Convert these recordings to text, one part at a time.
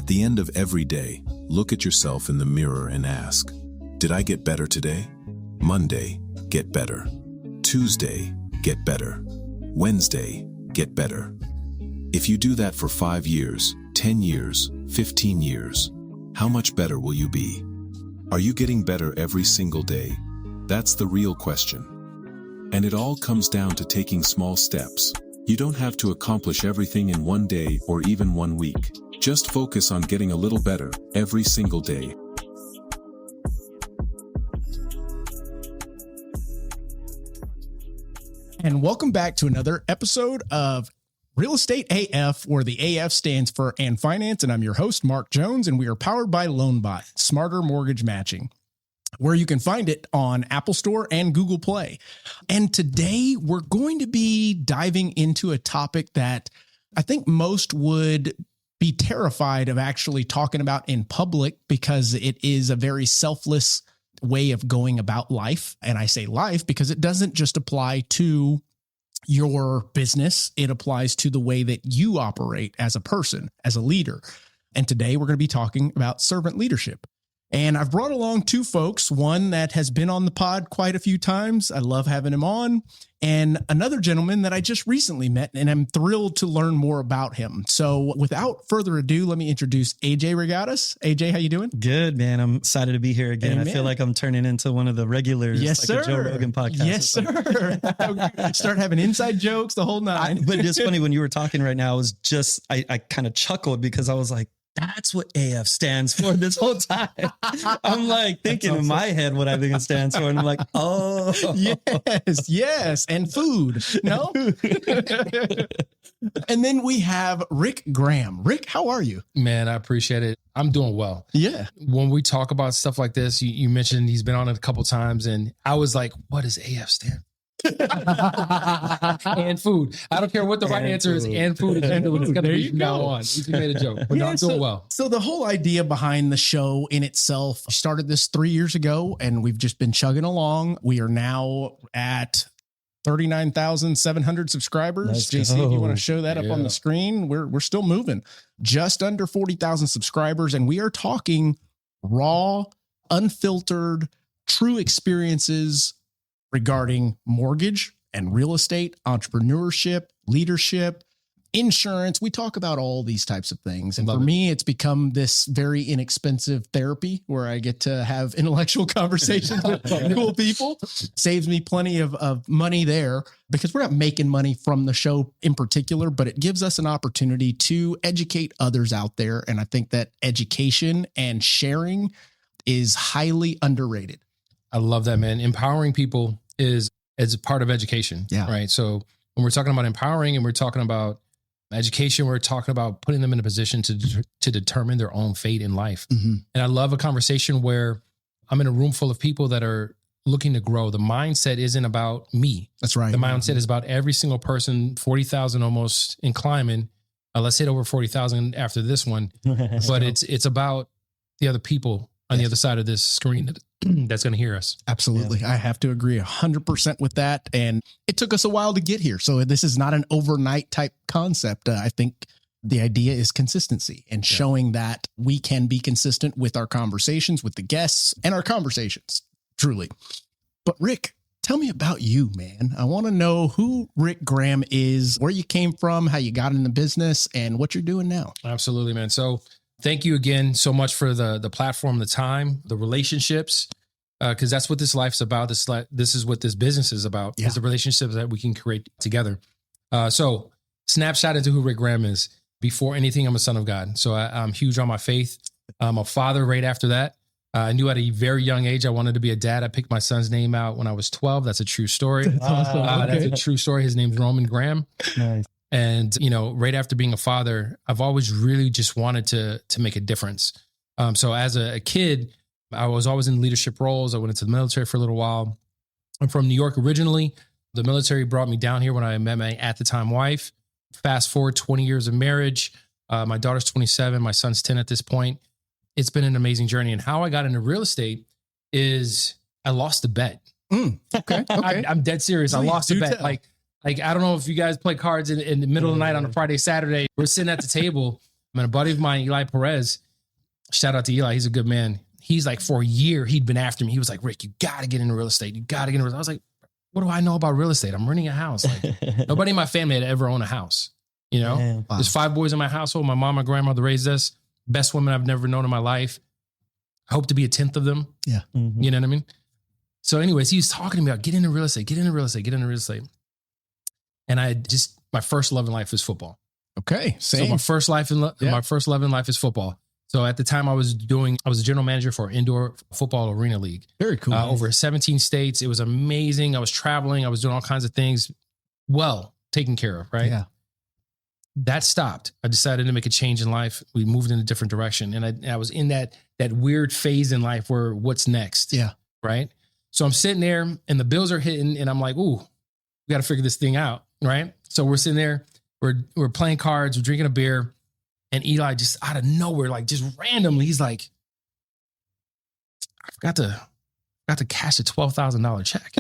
At the end of every day, look at yourself in the mirror and ask, did I get better today? Monday, get better. Tuesday, get better. Wednesday, get better. If you do that for 5 years, 10 years, 15 years, how much better will you be? Are you getting better every single day? That's the real question. And it all comes down to taking small steps. You don't have to accomplish everything in one day or even 1 week. Just focus on getting a little better every single day. And welcome back to another episode of Real Estate AF, where the AF stands for And Finance. And I'm your host, Mark Jones, and we are powered by LoanBot, Smarter Mortgage Matching, where you can find it on Apple Store and Google Play. And today we're going to be diving into a topic that I think most would be terrified of actually talking about in public, because it is a very selfless way of going about life. And I say life because it doesn't just apply to your business. It applies to the way that you operate as a person, as a leader. And today we're going to be talking about servant leadership. And I've brought along two folks, one that has been on the pod quite a few times. I love having him on. And another gentleman that I just recently met, and I'm thrilled to learn more about him. So without further ado, let me introduce AJ Reygadas. AJ, how you doing? Good, man. I'm excited to be here again. Amen. I feel like I'm turning into one of the regulars. Yes, like sir. a Joe Rogan podcast. Yes, sir. Start having inside jokes, the whole nine. But it's funny, when you were talking right now, I kind of chuckled because I was like, that's what AF stands for this whole time. I'm like thinking awesome. In my head what I think it stands for. And I'm like, oh. Yes. And food. No? And then we have Rick Graham. Rick, how are you? Man, I appreciate it. I'm doing well. Yeah. When we talk about stuff like this, you mentioned he's been on it a couple times, and I was like, what does AF stand for? And food. I don't care what the right answer is. And food is what it's going to be from now on. We just made a joke, but no, I'm doing well. So the whole idea behind the show in itself, I started this 3 years ago, and we've just been chugging along. We are now at 39,700 subscribers. Let's JC, go. if you want to show that up on the screen, we're still moving. Just under 40,000 subscribers, and we are talking raw, unfiltered, true experiences regarding mortgage and real estate, entrepreneurship, leadership, insurance. We talk about all these types of things. And for me, it's become this very inexpensive therapy where I get to have intellectual conversations with cool people. Saves me plenty of money there, because we're not making money from the show in particular, but it gives us an opportunity to educate others out there. And I think that education and sharing is highly underrated. I love that, man. Empowering people is a part of education, right? So when we're talking about empowering and we're talking about education, we're talking about putting them in a position to determine their own fate in life. Mm-hmm. And I love a conversation where I'm in a room full of people that are looking to grow. The mindset isn't about me. That's right. The mindset is about every single person, 40,000 almost in climbing. Let's hit over 40,000 after this one. But it's about the other people on the other side of this screen that's going to hear us. Absolutely. Yeah. I have to agree 100% with that. And it took us a while to get here. So this is not an overnight type concept. I think the idea is consistency and showing that we can be consistent with our conversations with the guests and our conversations, truly. But Rick, tell me about you, man. I want to know who Rick Graham is, where you came from, how you got in the business, and what you're doing now. Absolutely, man. So thank you again so much for the platform, the time, the relationships, because that's what this life's about. This is what this business is about, is the relationships that we can create together. So snapshot into who Rick Graham is. Before anything, I'm a son of God. So I'm huge on my faith. I'm a father right after that. I knew at a very young age I wanted to be a dad. I picked my son's name out when I was 12. That's a true story. That's a true story. His name's Roman Graham. Nice. And, right after being a father, I've always really just wanted to make a difference. So as a kid, I was always in leadership roles. I went into the military for a little while. I'm from New York originally. The military brought me down here when I met my at the time wife. Fast forward 20 years of marriage. My daughter's 27. My son's 10 at this point. It's been an amazing journey. And how I got into real estate is I lost a bet. Okay. I'm dead serious. Please, I lost a bet. tell. Like, I don't know if you guys play cards in the middle of the night on a Friday, Saturday. We're sitting at the table And a buddy of mine, Eli Perez, shout out to Eli. He's a good man. He's like, for a year, he'd been after me. He was like, Rick, you got to get into real estate. You got to get into real estate. I was like, what do I know about real estate? I'm renting a house. Like, nobody in my family had ever owned a house. You know, Wow. There's 5 boys in my household. My mom, my grandmother raised us. Best women I've never known in my life. I hope to be a 10th of them. Yeah. Mhm. You know what I mean? So anyways, he was talking to me about get into real estate, get into real estate, get into real estate. And my first love in life was football. Okay. Same. So my first love in life is football. So at the time I was a general manager for an indoor football arena league. Very cool. Over 17 states. It was amazing. I was traveling. I was doing all kinds of things well taken care of, right? Yeah. That stopped. I decided to make a change in life. We moved in a different direction. And I was in that weird phase in life where what's next? Yeah. Right. So I'm sitting there and the bills are hitting and I'm like, ooh, we got to figure this thing out. Right. So we're sitting there, we're playing cards, we're drinking a beer. And Eli just out of nowhere, like just randomly, he's like, I forgot to cash a $12,000 check.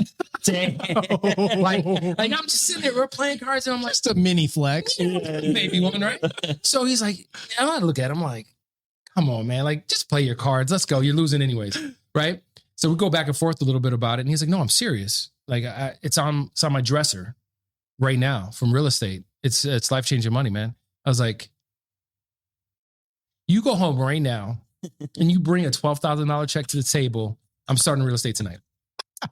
like I'm just sitting there, we're playing cards, and I'm like, Just a mini flex. maybe one, right? So he's like, I look at him like, come on, man, like just play your cards. Let's go. You're losing anyways, right? So we go back and forth a little bit about it, and he's like, no, I'm serious. Like it's on my dresser right now from real estate. It's life-changing money, man. I was like, you go home right now and you bring a $12,000 check to the table. I'm starting real estate tonight.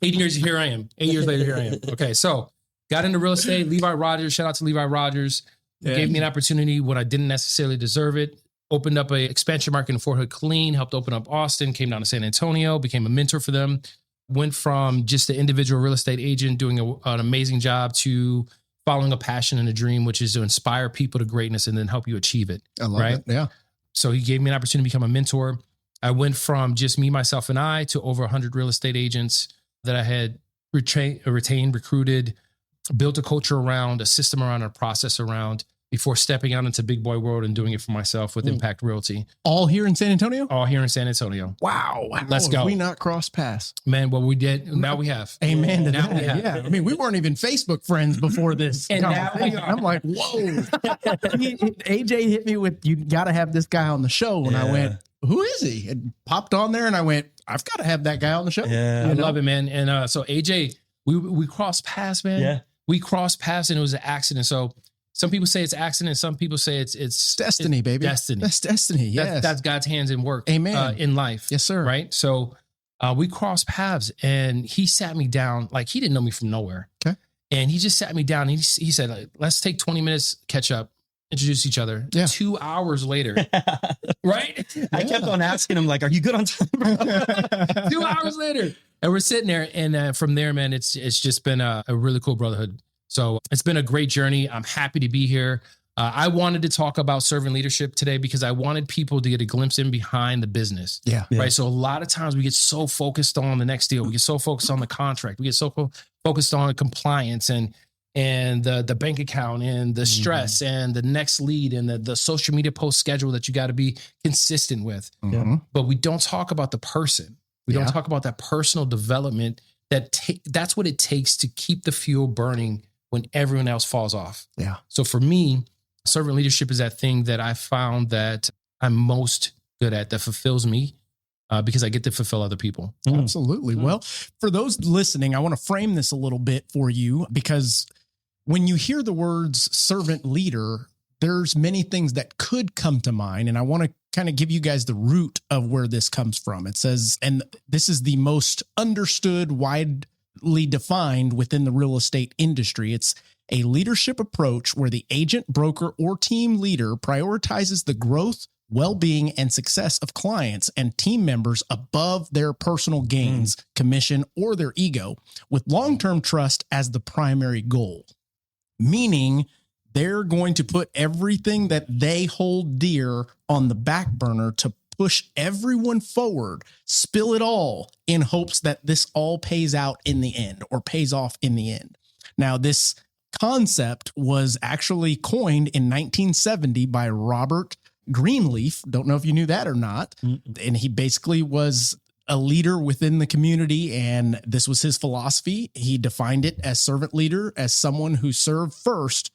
8 years, here I am. 8 years later, here I am. Okay, so got into real estate. Levi Rogers, shout out to Levi Rogers. Gave me an opportunity when I didn't necessarily deserve it. Opened up a expansion market in Fort Hood clean, helped open up Austin, came down to San Antonio, became a mentor for them. Went from just an individual real estate agent doing an amazing job to following a passion and a dream, which is to inspire people to greatness and then help you achieve it. I love it. Yeah. So he gave me an opportunity to become a mentor. I went from just me, myself, and I to over 100 real estate agents that I had retained, recruited, built a culture around, a system around, a process around before stepping out into big boy world and doing it for myself with Impact Realty. All here in San Antonio? All here in San Antonio. Wow. Let's go. We not cross paths. Man, what we did, now we have. Amen to Now that. we have. Yeah. I mean, we weren't even Facebook friends before this. And now we conversation. are. I'm like, whoa. AJ hit me with, you got to have this guy on the show. And I went, who is he? And popped on there and I went, I've got to have that guy on the show. Yeah. I love it, man. And so AJ, we crossed paths, man. Yeah. We crossed paths and it was an accident. So some people say it's accident. Some people say it's Destiny, baby. Destiny. That's destiny. Yes. That's God's hands in work. Amen. In life. Yes, sir. Right. So we crossed paths and he sat me down. Like he didn't know me from nowhere. Okay. And he just sat me down. And he said, like, let's take 20 minutes, catch up, introduce each other. Yeah. 2 hours later. Right. I kept on asking him, like, are you good on time? 2 hours later. And we're sitting there. And from there, man, it's just been a really cool brotherhood. So it's been a great journey. I'm happy to be here. I wanted to talk about servant leadership today because I wanted people to get a glimpse in behind the business. Yeah. Right. So a lot of times we get so focused on the next deal. We get so focused on the contract. We get so focused on compliance and the bank account and the stress and the next lead and the social media post schedule that you got to be consistent with. Mhm. But we don't talk about the person. We don't talk about that personal development. That's what it takes to keep the fuel burning when everyone else falls off. Yeah. So for me, servant leadership is that thing that I found that I'm most good at, that fulfills me because I get to fulfill other people. Absolutely. Well, for those listening, I want to frame this a little bit for you because when you hear the words servant leader, there's many things that could come to mind. And I want to kind of give you guys the root of where this comes from. It says, and this is the most understood, widely defined within the real estate industry. It's a leadership approach where the agent, broker, or team leader prioritizes the growth, well-being, and success of clients and team members above their personal gains, commission, or their ego, with long-term trust as the primary goal. Meaning they're going to put everything that they hold dear on the back burner to push everyone forward, spill it all in hopes that this all pays out in the end or pays off in the end. Now, this concept was actually coined in 1970 by Robert Greenleaf. Don't know if you knew that or not. And he basically was a leader within the community, and this was his philosophy. He defined it as servant leader as someone who served first,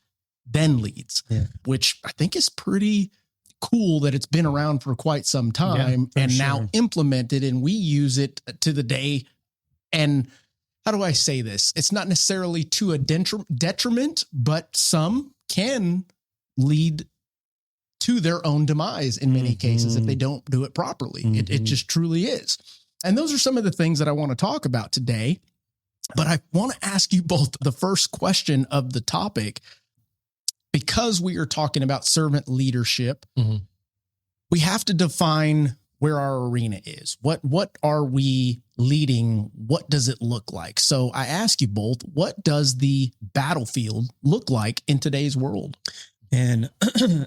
then leads, which I think is pretty cool that it's been around for quite some time and now implemented, and we use it to the day. And how do I say this? It's not necessarily to a detriment, but some can lead to their own demise in many cases if they don't do it properly. It just truly is. And those are some of the things that I want to talk about today. But I want to ask you both the first question of the topic, because we are talking about servant leadership. We have to define where our arena is. What are we leading? What does it look like? So I ask you both, what does the battlefield look like in today's world? And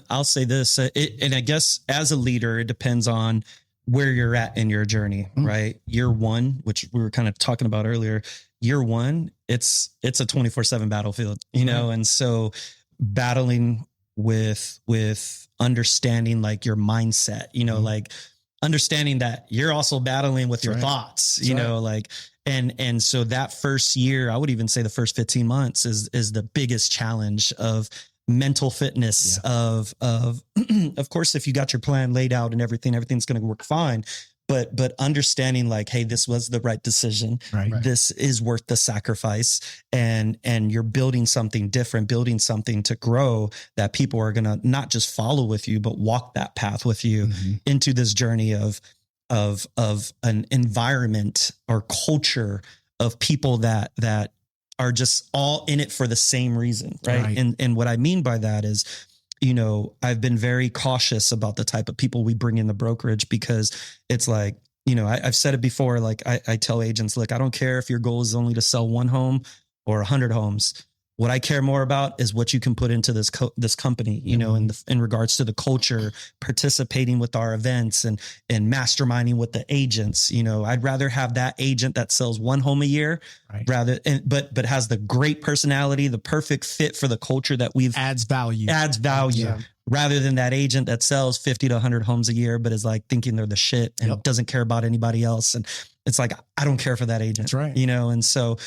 I'll say this, and I guess as a leader, it depends on where you're at in your journey, right? Year one, which we were kind of talking about earlier, year one, it's a 24/7 battlefield, you know? And so battling with understanding like your mindset, you know, like understanding that you're also battling with your thoughts, you know, like, and so that first year, I would even say the first 15 months is the biggest challenge of mental fitness of course, if you got your plan laid out and everything's going to work fine, but understanding like, hey, this was the right decision. Right. This is worth the sacrifice, and you're building something different, building something to grow that people are going to not just follow with you, but walk that path with you into this journey of an environment or culture of people that are just all in it for the same reason. Right. And what I mean by that is, you know, I've been very cautious about the type of people we bring in the brokerage, because it's like, you know, I've said it before, like I tell agents, look, I don't care if your goal is only to sell 1 home or 100 homes. What I care more about is what you can put into this company, you know, in regards to the culture, participating with our events and masterminding with the agents. You know, I'd rather have that agent that sells 1 home a year but has the great personality, the perfect fit for the culture that adds value rather than that agent that sells 50 to 100 homes a year, but is like thinking they're the shit and doesn't care about anybody else. And it's like, I don't care for that agent. That's right. You know? And so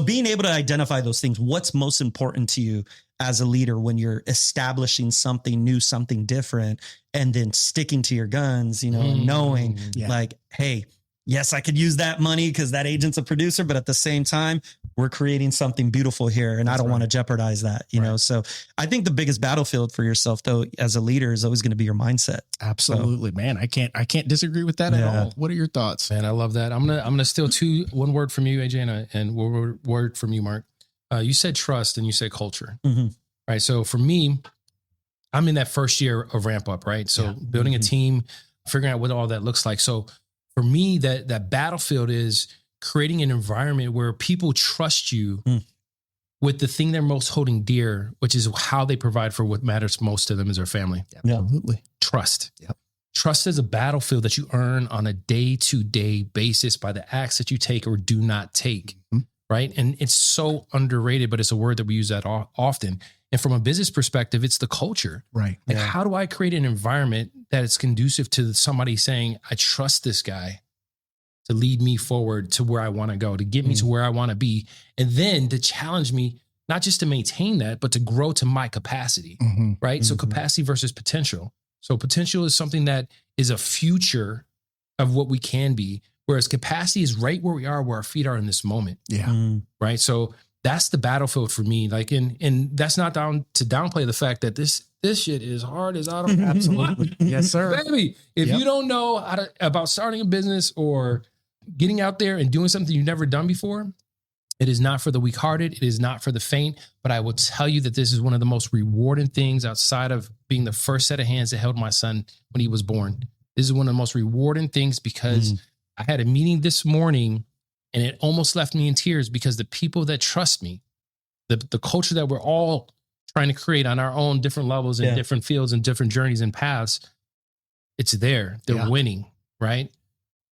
being able to identify those things, what's most important to you as a leader when you're establishing something new, something different, and then sticking to your guns, you know, and knowing like, hey, yes, I could use that money because that agent's a producer, but at the same time, we're creating something beautiful here, and I don't want to jeopardize that, you know? So I think the biggest battlefield for yourself though, as a leader, is always going to be your mindset. Absolutely, man. I can't disagree with that at all. What are your thoughts? Man, I love that. I'm going to steal one word from you, AJ, and one word from you, Mark. You said trust and you said culture, right? So for me, I'm in that first year of ramp up, right? So building a team, figuring out what all that looks like. So for me, that battlefield is creating an environment where people trust you with the thing they're most holding dear, which is how they provide for what matters most to them is their family. Absolutely. Trust. Trust is a battlefield that you earn on a day-to-day basis by the acts that you take or do not take, right? And it's so underrated, but it's a word that we use that often. And from a business perspective, it's the culture. Right. Like, how do I create an environment that is conducive to somebody saying, I trust this guy to lead me forward to where I want to go, to get me to where I want to be, and then to challenge me, not just to maintain that, but to grow to my capacity, right? So capacity versus potential. So potential is something that is a future of what we can be, whereas capacity is right where we are, where our feet are in this moment. Right. So that's the battlefield for me. Like, and that's not to downplay the fact that this shit is hard as I don't. Absolutely. Yes, sir. Baby, if you don't know about starting a business or getting out there and doing something you've never done before, it is not for the weak-hearted. It is not for the faint. But I will tell you that this is one of the most rewarding things outside of being the first set of hands that held my son when he was born. This is one of the most rewarding things because I had a meeting this morning and it almost left me in tears because the people that trust me, the culture that we're all trying to create on our own different levels and different fields and different journeys and paths, it's there. They're winning, right?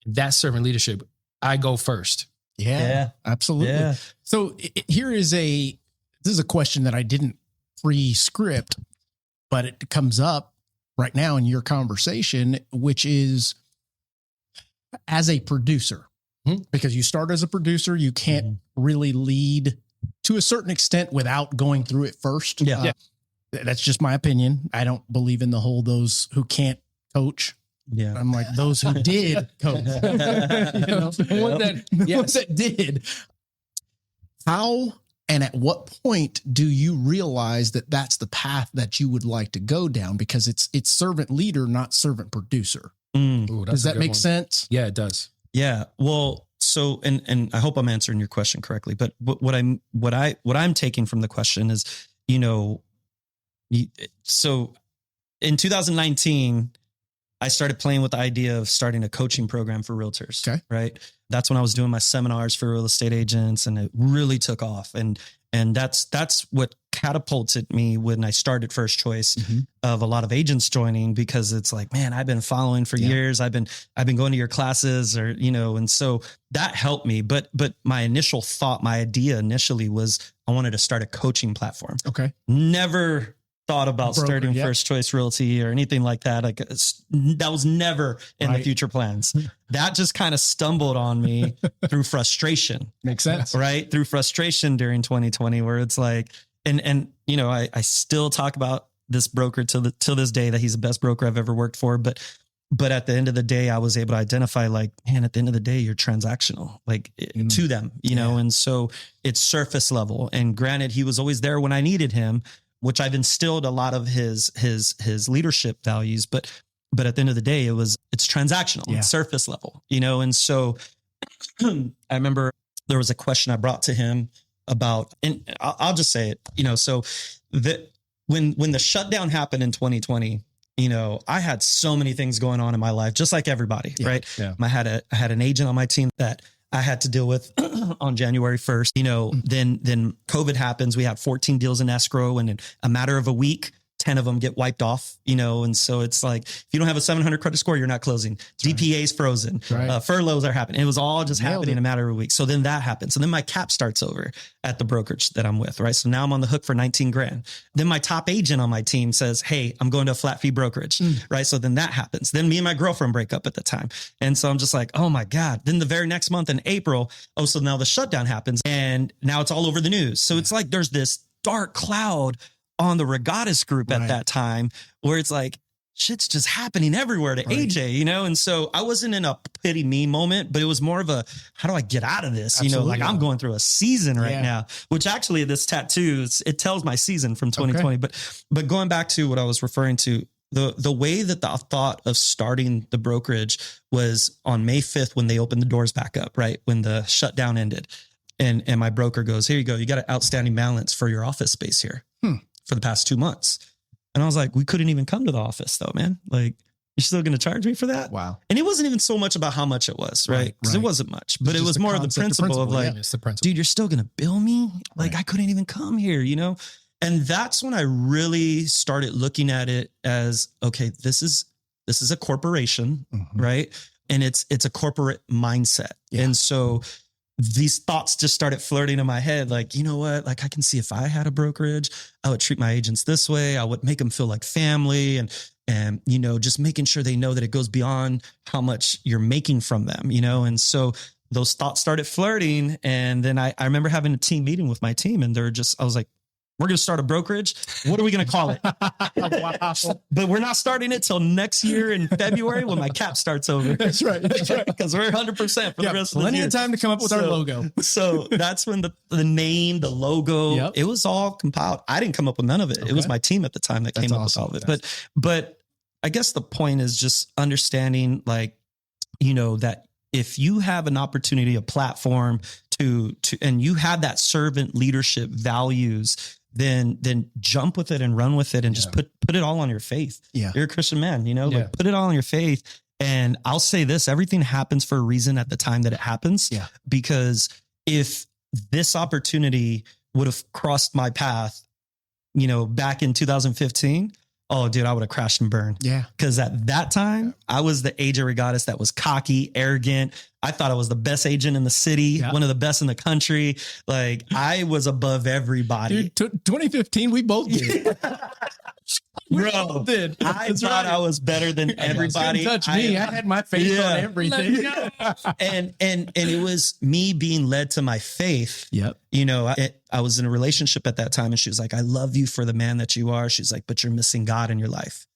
That's servant leadership. I go first. Yeah, absolutely. Yeah. So this is a question that I didn't pre-script, but it comes up right now in your conversation, which is as a producer, because you start as a producer, you can't really lead to a certain extent without going through it first. That's just my opinion. I don't believe in the whole those who can't coach. Yeah. I'm like those who did coach. The ones that did. How and at what point do you realize that that's the path that you would like to go down? Because it's servant leader, not servant producer. Ooh, does that make sense? Yeah, it does. Yeah. Well, so, and I hope I'm answering your question correctly, but what I'm taking from the question is, so in 2019, I started playing with the idea of starting a coaching program for realtors. Okay. Right. That's when I was doing my seminars for real estate agents, and it really took off. And that's what catapulted me when I started First Choice of a lot of agents joining, because it's like, man, I've been following for years. I've been going to your classes, or, and so that helped me. But my initial thought, my idea initially was I wanted to start a coaching platform. Okay. Never thought about starting First Choice Realty or anything like that. Like that was never in the future plans. That just kind of stumbled on me through frustration. Makes sense. Right. Through frustration during 2020, where it's like, and I still talk about this broker till this day, that he's the best broker I've ever worked for. But at the end of the day, I was able to identify, like, man, at the end of the day, you're transactional, like to them, and so it's surface level. And granted, he was always there when I needed him, which I've instilled a lot of his leadership values, but at the end of the day, it's transactional, it's surface level, and so I remember there was a question I brought to him about, and I'll just say it, so that when the shutdown happened in 2020, I had so many things going on in my life, just like everybody, right? Yeah. I had an agent on my team that I had to deal with on January 1st, then COVID happens. We had 14 deals in escrow, and in a matter of a week, 10 of them get wiped off, and so it's like, if you don't have a 700 credit score, you're not closing. That's DPA's frozen. Right. Furloughs are happening. It was all just happening in a matter of a week. So then that happens. So then my cap starts over at the brokerage that I'm with, right? So now I'm on the hook for 19 grand. Then my top agent on my team says, hey, I'm going to a flat fee brokerage, right? So then that happens. Then me and my girlfriend break up at the time. And so I'm just like, oh my God. Then the very next month in April, so now the shutdown happens, and now it's all over the news. So it's like, there's this dark cloud on the Reygadas group at that time, where it's like, shit's just happening everywhere to AJ, And so I wasn't in a pity me moment, but it was more of a, how do I get out of this? Absolutely. Like I'm going through a season right now, which actually this tattoo, it tells my season from 2020. Okay. But going back to what I was referring to, the way that the thought of starting the brokerage was on May 5th, when they opened the doors back up, right? When the shutdown ended, and my broker goes, here you go. You got an outstanding balance for your office space here. For the past 2 months. And I was like, we couldn't even come to the office though, man. Like, you're still going to charge me for that? Wow. And it wasn't even so much about how much it was, right? Because it wasn't much, but it was more of the principle of like, it's the principle. Dude, you're still going to bill me? Like, I couldn't even come here, And that's when I really started looking at it as, okay, this is a corporation, right? And it's a corporate mindset. Yeah. And so these thoughts just started flirting in my head. Like, you know what? Like, I can see if I had a brokerage, I would treat my agents this way. I would make them feel like family, and, just making sure they know that it goes beyond how much you're making from them, And so those thoughts started flirting. And then I remember having a team meeting with my team, and I was like, we're going to start a brokerage. What are we going to call it? Wow. But we're not starting it till next year in February, when my cap starts over. That's right. Because we're 100% for the rest of the year. Plenty of time to come up with our logo. So that's when the name, the logo, it was all compiled. I didn't come up with none of it. Okay. It was my team at the time that came up with all of it. But I guess the point is just understanding, like, that if you have an opportunity, a platform to and you have that servant leadership values, then jump with it and run with it, and just put it all on your faith. Yeah. You're a Christian man, like, put it all on your faith. And I'll say this, everything happens for a reason at the time that it happens. Yeah. Because if this opportunity would have crossed my path, back in 2015, oh, dude, I would have crashed and burned. Yeah. Because at that time, I was the agent Reygadas that was cocky, arrogant. I thought I was the best agent in the city, one of the best in the country. Like, I was above everybody. Dude, 2015, we both did. We all did. I thought I was better than everybody. Couldn't touch me. I had my face on everything. and it was me being led to my faith. Yep. You know, I was in a relationship at that time, and she was like, I love you for the man that you are. She's like, but you're missing God in your life.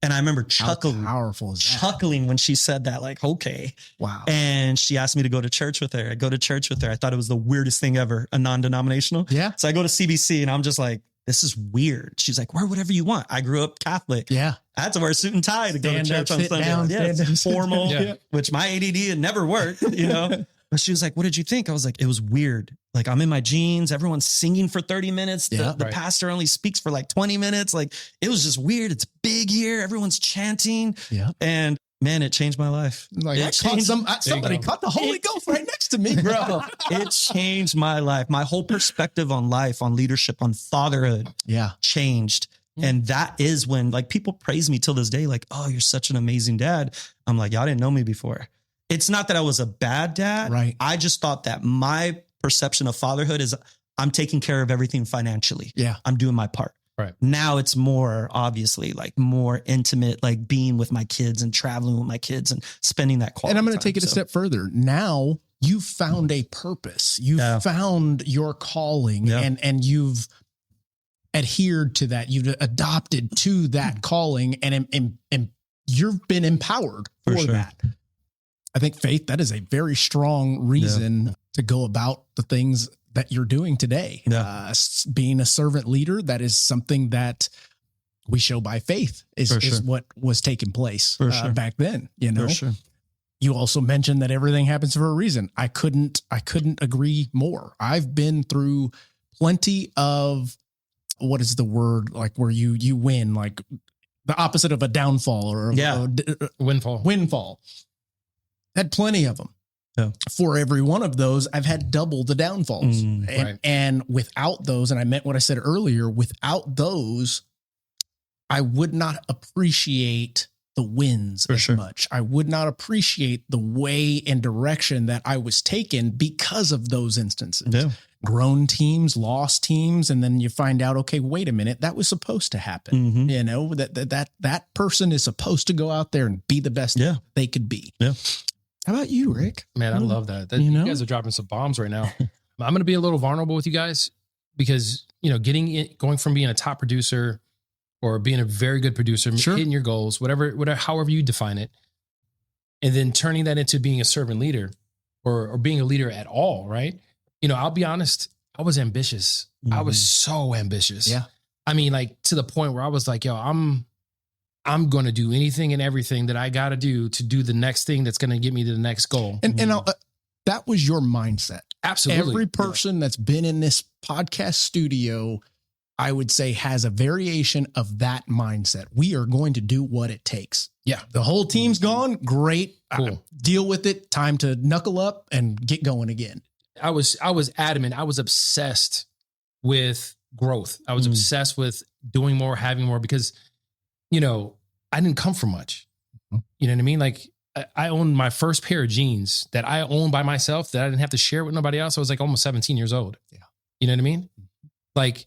And I remember chuckling. How powerful is that? Chuckling when she said that, like, okay. Wow. And she asked me to go to church with her. I go to church with her. I thought it was the weirdest thing ever, a non-denominational. Yeah. So I go to CBC and I'm just like, this is weird. She's like, wear whatever you want. I grew up Catholic. Yeah. I had to wear a suit and tie to go to church on Sunday. Down, it's formal, which my ADD had never worked, you know. But she was like, what did you think? I was like, it was weird. Like, I'm in my jeans. Everyone's singing for 30 minutes. The pastor only speaks for like 20 minutes. Like, it was just weird. It's big here. Everyone's chanting. Yeah. And man, it changed my life. Like, somebody caught the Holy Ghost right next to me, bro. It changed my life. My whole perspective on life, on leadership, on fatherhood changed. And that is when, like, people praise me till this day. Like, oh, you're such an amazing dad. I'm like, y'all didn't know me before. It's not that I was a bad dad. Right. I just thought that my perception of fatherhood is I'm taking care of everything financially. Yeah. I'm doing my part. Right. Now it's more obviously like more intimate, like being with my kids and traveling with my kids and spending that quality. And I'm going to take it a step further. Now you've found a purpose. You've found your calling and you've adhered to that. You've adopted to that calling and you've been empowered for that. I think, Faith, that is a very strong reason to go about the things that you're doing today. Being a servant leader, that is something that we show by faith is what was taking place back then. You know, you also mentioned that everything happens for a reason. I couldn't agree more. I've been through plenty of, what is the word, like where you win, like the opposite of a downfall or a windfall. Had plenty of them. Yeah. For every one of those, I've had double the downfalls. And without those, and I meant what I said earlier, without those, I would not appreciate the wins as much. I would not appreciate the way and direction that I was taken because of those instances. Yeah. Grown teams, lost teams, and then you find out, okay, wait a minute, that was supposed to happen. You know, that person is supposed to go out there and be the best they could be. Yeah. How about you, Rick? Man, I love that. You guys are dropping some bombs right now. I'm going to be a little vulnerable with you guys because, you know, going from being a top producer or being a very good producer, hitting your goals, whatever, however you define it, and then turning that into being a servant leader or being a leader at all, right? You know, I'll be honest, I was ambitious. I was so ambitious. Yeah. I mean, like to the point where I was like, yo, I'm going to do anything and everything that I got to do the next thing that's going to get me to the next goal. And that was your mindset. Absolutely. Every person that's been in this podcast studio, I would say, has a variation of that mindset. We are going to do what it takes. Yeah. The whole team's gone. Great. Cool. Deal with it. Time to knuckle up and get going again. I was adamant. I was obsessed with growth. I was obsessed with doing more, having more, because, you know, I didn't come from much. You know what I mean? Like I owned my first pair of jeans that I owned by myself that I didn't have to share with nobody else. I was like almost 17 years old. Yeah. You know what I mean? Like,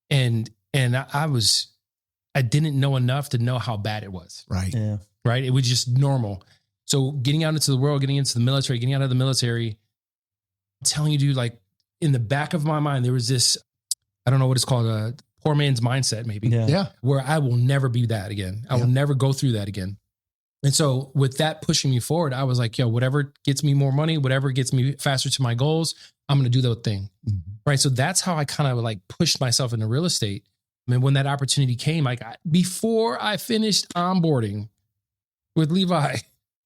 and I didn't know enough to know how bad it was. Right. Yeah. Right. It was just normal. So getting out into the world, getting into the military, getting out of the military, I'm telling you, dude, like in the back of my mind, there was this, I don't know what it's called, a poor man's mindset, maybe. Yeah. Where I will never be that again. I will never go through that again. And so with that pushing me forward, I was like, yo, whatever gets me more money, whatever gets me faster to my goals, I'm going to do that thing. Right. So that's how I kind of like pushed myself into real estate. I mean, when that opportunity came, like before I finished onboarding with Levi,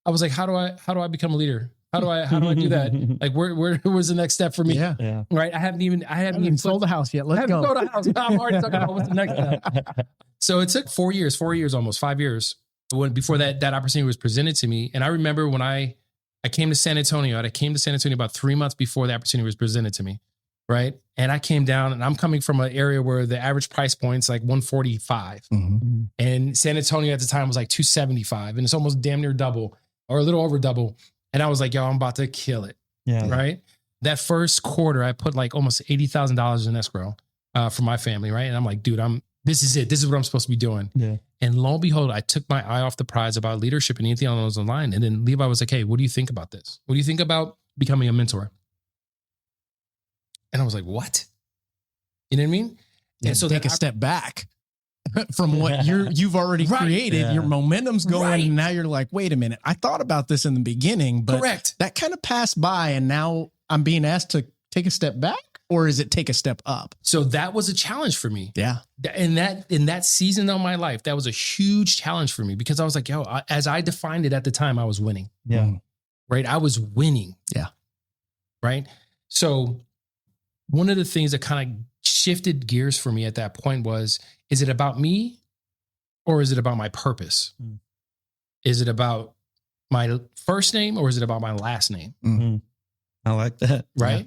I was like, how do I become a leader? How do I do that? Like, where was the next step for me? Yeah. Right. I haven't even sold the house yet. Let's go. Sold a house. I'm already talking about what's the next step. So it took 4 years, almost 5 years before that opportunity was presented to me. And I remember when I came to San Antonio, about 3 months before the opportunity was presented to me. Right. And I came down, and I'm coming from an area where the average price point's like 145. And San Antonio at the time was like 275. And it's almost damn near double or a little over double. And I was like, yo, I'm about to kill it. Yeah. Right. That first quarter, I put like almost $80,000 in escrow for my family. Right. And I'm like, dude, I'm This is it. This is what I'm supposed to be doing. Yeah. And lo and behold, I took my eye off the prize about leadership and anything else online. And then Levi was like, hey, what do you think about this? What do you think about becoming a mentor? And I was like, what? You know what I mean? And so take a step back from what you've already created. Yeah. Your momentum's going. And now you're like, wait a minute. I thought about this in the beginning, but that kind of passed by. And now I'm being asked to take a step back, or is it take a step up? So that was a challenge for me. Yeah. In that season of my life, that was a huge challenge for me because I was like, as I defined it at the time, I was winning. Yeah. Right. I was winning. Yeah. Right. So one of the things that kind of shifted gears for me at that point was, is it about me or is it about my purpose? Mm. Is it about my first name or is it about my last name? Mm-hmm. I like that. Right. Yeah.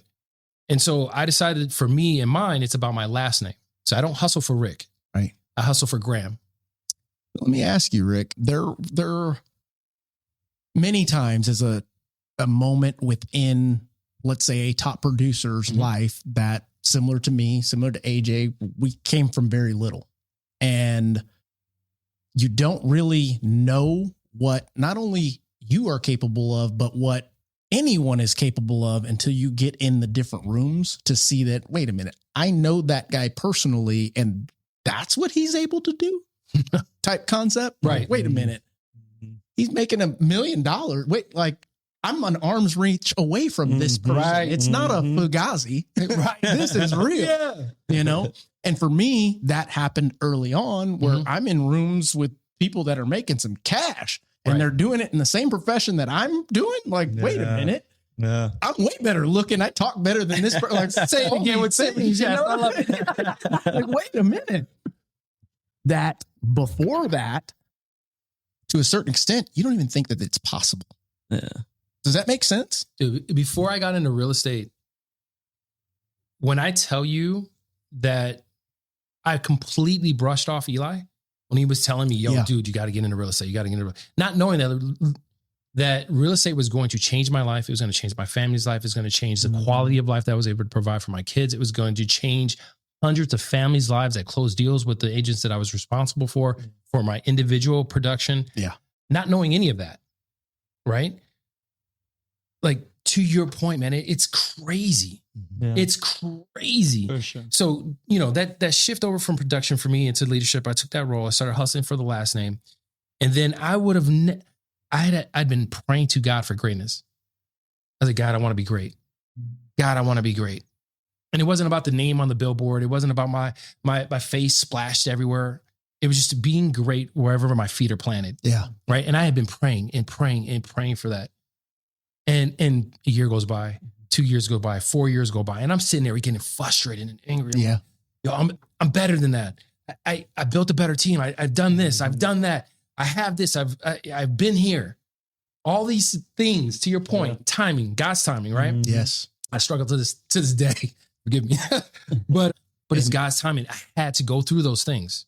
And so I decided for me and mine, it's about my last name. So I don't hustle for Rick. Right. I hustle for Graham. Let me ask you, Rick, there many times is a moment within, let's say, a top producer's life that, similar to me, similar to AJ, we came from very little. And you don't really know what not only you are capable of, but what anyone is capable of until you get in the different rooms to see that, wait a minute, I know that guy personally, and that's what he's able to do type concept. Right. Wait a minute. He's making $1 million. Wait, like I'm an arm's reach away from this person. Right. It's not a Fugazi. Right. This is real, you know? And for me, that happened early on where I'm in rooms with people that are making some cash and they're doing it in the same profession that I'm doing. Like, wait a minute. Yeah. I'm way better looking. I talk better than this. Like, say it again with Simmons. You know? I love it. Like, wait a minute. That before that, to a certain extent, you don't even think that it's possible. Yeah. Does that make sense? Dude, before I got into real estate, when I tell you that I completely brushed off Eli when he was telling me, yo, dude, you got to get into real estate. You got to get into real estate. Not knowing that real estate was going to change my life. It was going to change my family's life. It was going to change the quality of life that I was able to provide for my kids. It was going to change hundreds of families' lives that closed deals with the agents that I was responsible for my individual production. Yeah. Not knowing any of that. Right. Like, to your point, man, it's crazy. Yeah. It's crazy. For sure. So, you know, that shift over from production for me into leadership, I took that role. I started hustling for the last name. And then I would have, I'd been praying to God for greatness. I was like, God, I want to be great. God, I want to be great. And it wasn't about the name on the billboard. It wasn't about my face splashed everywhere. It was just being great wherever my feet are planted. Yeah. Right. And I had been praying and praying and praying for that. And a year goes by, 2 years go by, 4 years go by, and I'm sitting there getting frustrated and angry. Yeah. Yo, I'm better than that. I built a better team. I've done this. I've done that. I have this. I've been here. All these things, to your point, timing, God's timing, right? Yes. I struggle to this day. Forgive me. but it's God's timing. I had to go through those things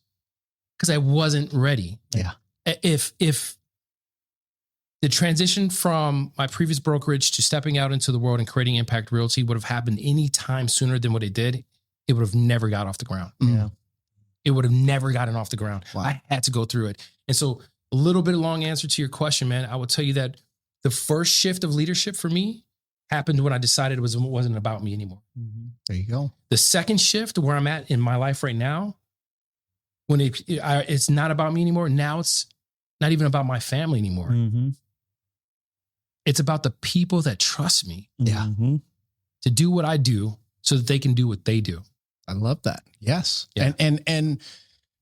because I wasn't ready. Yeah. If the transition from my previous brokerage to stepping out into the world and creating Impact Realty would have happened any time sooner than what it did, it would have never got off the ground. Yeah. It would have never gotten off the ground. Wow. I had to go through it. And so a little bit of long answer to your question, man, I will tell you that the first shift of leadership for me happened when I decided it wasn't about me anymore. There you go. The second shift where I'm at in my life right now, when it's not about me anymore, now it's not even about my family anymore. Mm-hmm. It's about the people that trust me to do what I do so that they can do what they do. I love that. Yes. Yeah. And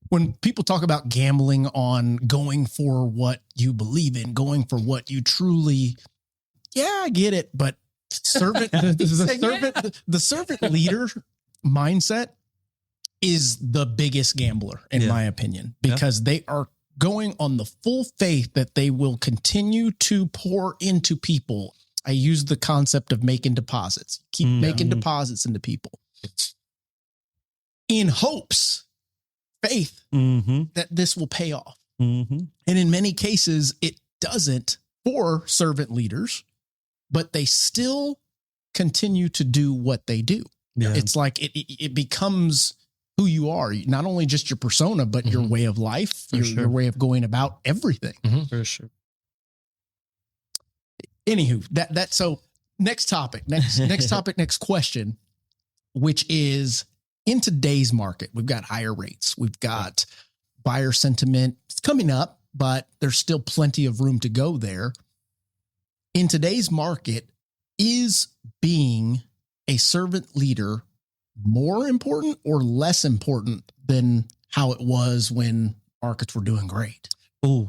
when people talk about gambling on going for what you believe in, going for what you truly, I get it. But the servant leader mindset is the biggest gambler in my opinion, because they are going on the full faith that they will continue to pour into people. I use the concept of making deposits. Keep making deposits into people in hopes, faith that this will pay off. And in many cases, it doesn't for servant leaders, but they still continue to do what they do. Yeah. It's like it becomes who you are, not only just your persona, but your way of life, your way of going about everything. For sure. Anywho, so next topic, next question, which is, in today's market, we've got higher rates. We've got buyer sentiment. It's coming up, but there's still plenty of room to go there. In today's market, is being a servant leader more important or less important than how it was when markets were doing great? Oh,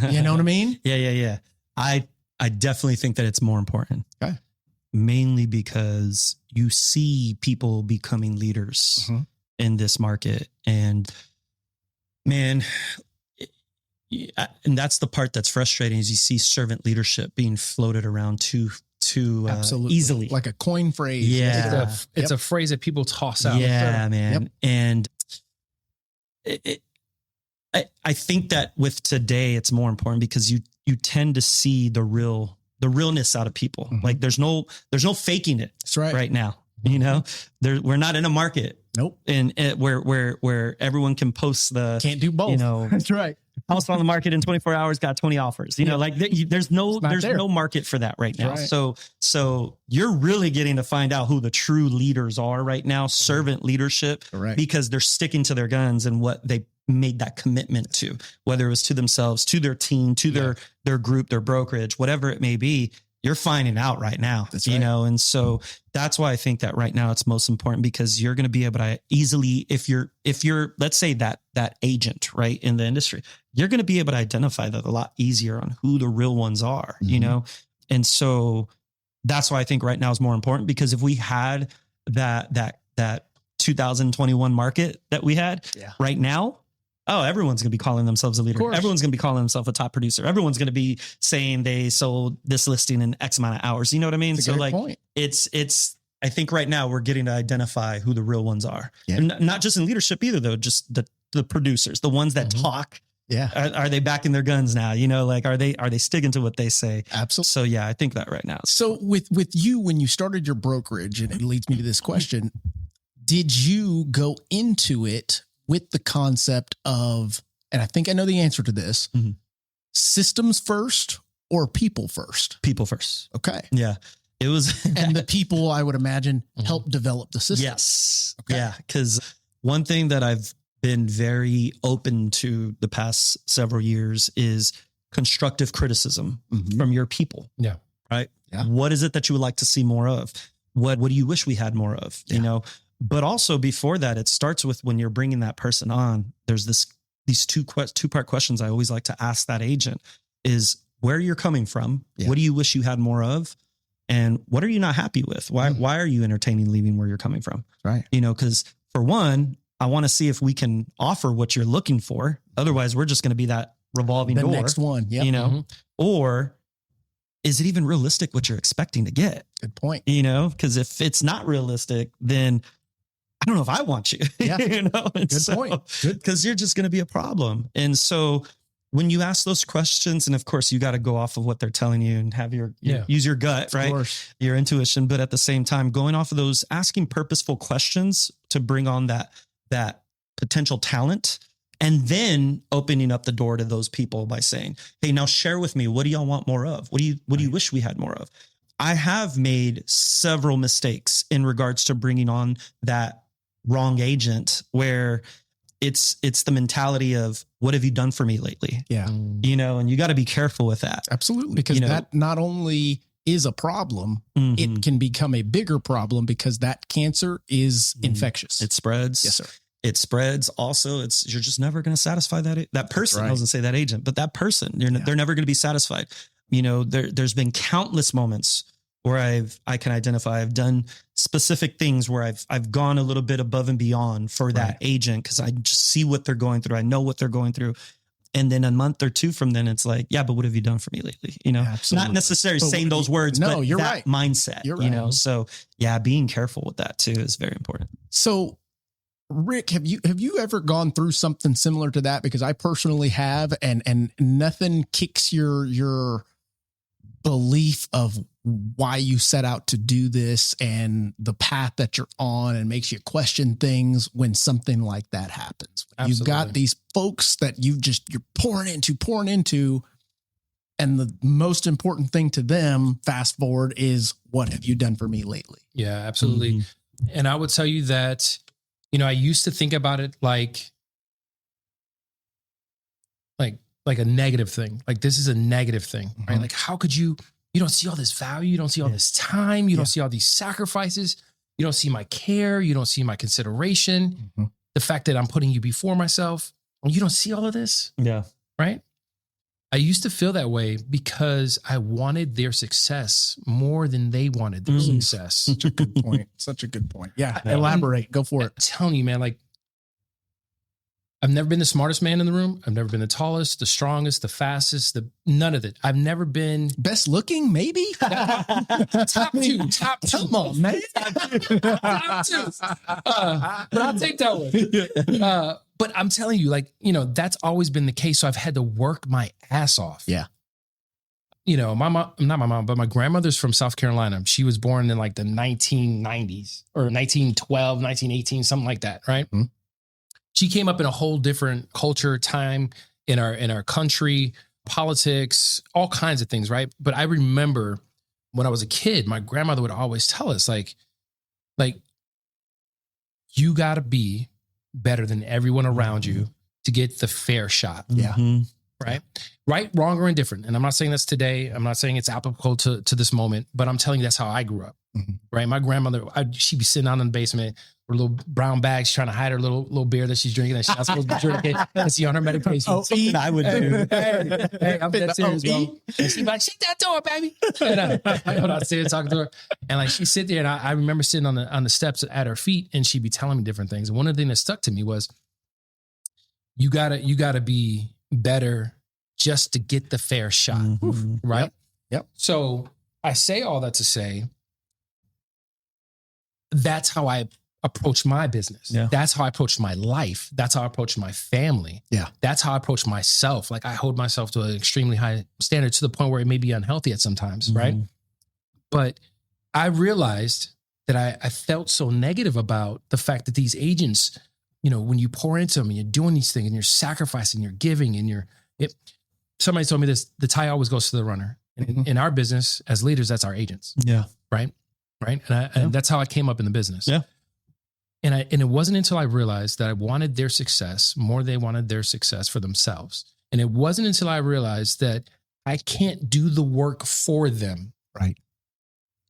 you know what I mean? Yeah. I definitely think that it's more important. Okay. Mainly because you see people becoming leaders in this market. And man, and that's the part that's frustrating, is you see servant leadership being floated around too easily. Like a coin phrase. Yeah. It's a phrase that people toss out. Yeah, man. Yep. And I think that with today, it's more important because you tend to see the realness out of people. Like there's no faking it. That's right now. You know, we're not in a market. Nope. And where everyone can post can't do both. You know, that's right. House on the market in 24 hours, got 20 offers. You know, like there's no market for that right now. Right. So you're really getting to find out who the true leaders are right now, servant leadership, because they're sticking to their guns and what they made that commitment to, whether it was to themselves, to their team, to their group, their brokerage, whatever it may be. You're finding out right now, you know? And so that's why I think that right now it's most important, because you're going to be able to easily, if you're, let's say that agent, right, in the industry, you're going to be able to identify that a lot easier on who the real ones are, you know? And so that's why I think right now is more important, because if we had that 2021 market that we had right now, everyone's going to be calling themselves a leader. Everyone's going to be calling themselves a top producer. Everyone's going to be saying they sold this listing in X amount of hours. You know what I mean? That's a great point. It's, I think right now we're getting to identify who the real ones are. Yeah. And not just in leadership either, though, just the producers, the ones that talk. Yeah. Are they backing their guns now? You know, like, are they sticking to what they say? Absolutely. So yeah, I think that right now. So with you, when you started your brokerage, and it leads me to this question, did you go into it with the concept of, and I think I know the answer to this, systems first or people first? People first. Okay. Yeah. It was. And the people, I would imagine, help develop the system. Yes. Okay. Yeah. Because one thing that I've been very open to the past several years is constructive criticism from your people. Yeah. Right. Yeah. What is it that you would like to see more of? What do you wish we had more of? You know, but also before that, it starts with when you're bringing that person on, there's these two-part questions I always like to ask that agent is where you're coming from. Yeah. What do you wish you had more of? And what are you not happy with? Why are you entertaining leaving where you're coming from? Right. You know, because for one, I want to see if we can offer what you're looking for. Otherwise, we're just going to be that revolving door. The next one. Yeah. You know, or is it even realistic what you're expecting to get? Good point. You know, because if it's not realistic, then I don't know if I want you. Yeah. You know, good point. Because you're just going to be a problem. And so when you ask those questions, and of course you got to go off of what they're telling you and have use your gut, right? Of course. Your intuition. But at the same time, going off of those, asking purposeful questions to bring on that potential talent, and then opening up the door to those people by saying, hey, now share with me, what do y'all want more of? What do you wish we had more of? I have made several mistakes in regards to bringing on that wrong agent, where it's the mentality of, what have you done for me lately? Yeah. You know, and you got to be careful with that. Absolutely. Because that not only is a problem, it can become a bigger problem, because that cancer is infectious. It spreads. Yes, sir. It spreads. Also, you're just never going to satisfy that person. I was going to say that agent, but that person, they're never going to be satisfied. You know, there's been countless moments where I can identify, I've done specific things where I've gone a little bit above and beyond for that agent, because I just see what they're going through. I know what they're going through. And then a month or two from then, it's like, yeah, but what have you done for me lately? You know, not necessarily saying those words, but you're that mindset, you know? So yeah, being careful with that too is very important. So Rick, have you ever gone through something similar to that? Because I personally have, and nothing kicks your belief of why you set out to do this and the path that you're on, and makes you question things when something like that happens. Absolutely. You've got these folks that you're pouring into, and the most important thing to them, fast forward, is what have you done for me lately? Yeah, absolutely. Mm-hmm. And I would tell you that, I used to think about it like a negative thing. Like, this is a negative thing, right? Like, how could you don't see all this value. You don't see all this time. You don't see all these sacrifices. You don't see my care. You don't see my consideration. The fact that I'm putting you before myself. You don't see all of this. Yeah. Right. I used to feel that way because I wanted their success more than they wanted their success. Such a good point. Such a good point. Yeah. Elaborate. Go for it. I'm telling you, man, like, I've never been the smartest man in the room. I've never been the tallest, the strongest, the fastest, none of it. I've never been best looking, maybe. top two. Come on, man. Top two. But I'll take that one. But I'm telling you, like, that's always been the case. So I've had to work my ass off. Yeah. My mom, not my mom, but my grandmother's from South Carolina. She was born in like the 1990s or 1912, 1918, something like that. Right. Mm-hmm. She came up in a whole different culture, time in our country, politics, all kinds of things, right? But I remember when I was a kid, my grandmother would always tell us, like you got to be better than everyone around you to get the fair shot. Yeah. Right? Right, wrong, or indifferent. And I'm not saying that's today. I'm not saying it's applicable to this moment, but I'm telling you that's how I grew up. Right? My grandmother, she'd be sitting out in the basement with little brown bags trying to hide her little beer that she's drinking that she's not supposed to be drinking. And she on her medication. Something I would do. Hey, I'm dead serious, bro. And she'd be like, shut that door, baby. And I'm not sitting talking to her. And like, she'd sit there, and I remember sitting on the steps at her feet, and she'd be telling me different things. And one of the things that stuck to me was, you gotta be better just to get the fair shot. Right? Yep. So I say all that to say, that's how I approach my business. Yeah. That's how I approach my life. That's how I approach my family. Yeah. That's how I approach myself. Like, I hold myself to an extremely high standard, to the point where it may be unhealthy at sometimes. Right. But I realized that I felt so negative about the fact that these agents, when you pour into them and you're doing these things and you're sacrificing, you're giving, and somebody told me this, the tie always goes to the runner. And in our business as leaders, that's our agents. Yeah. Right. And that's how I came up in the business. Yeah. And it wasn't until I realized that I wanted their success more than they wanted their success for themselves. And it wasn't until I realized that I can't do the work for them. Right.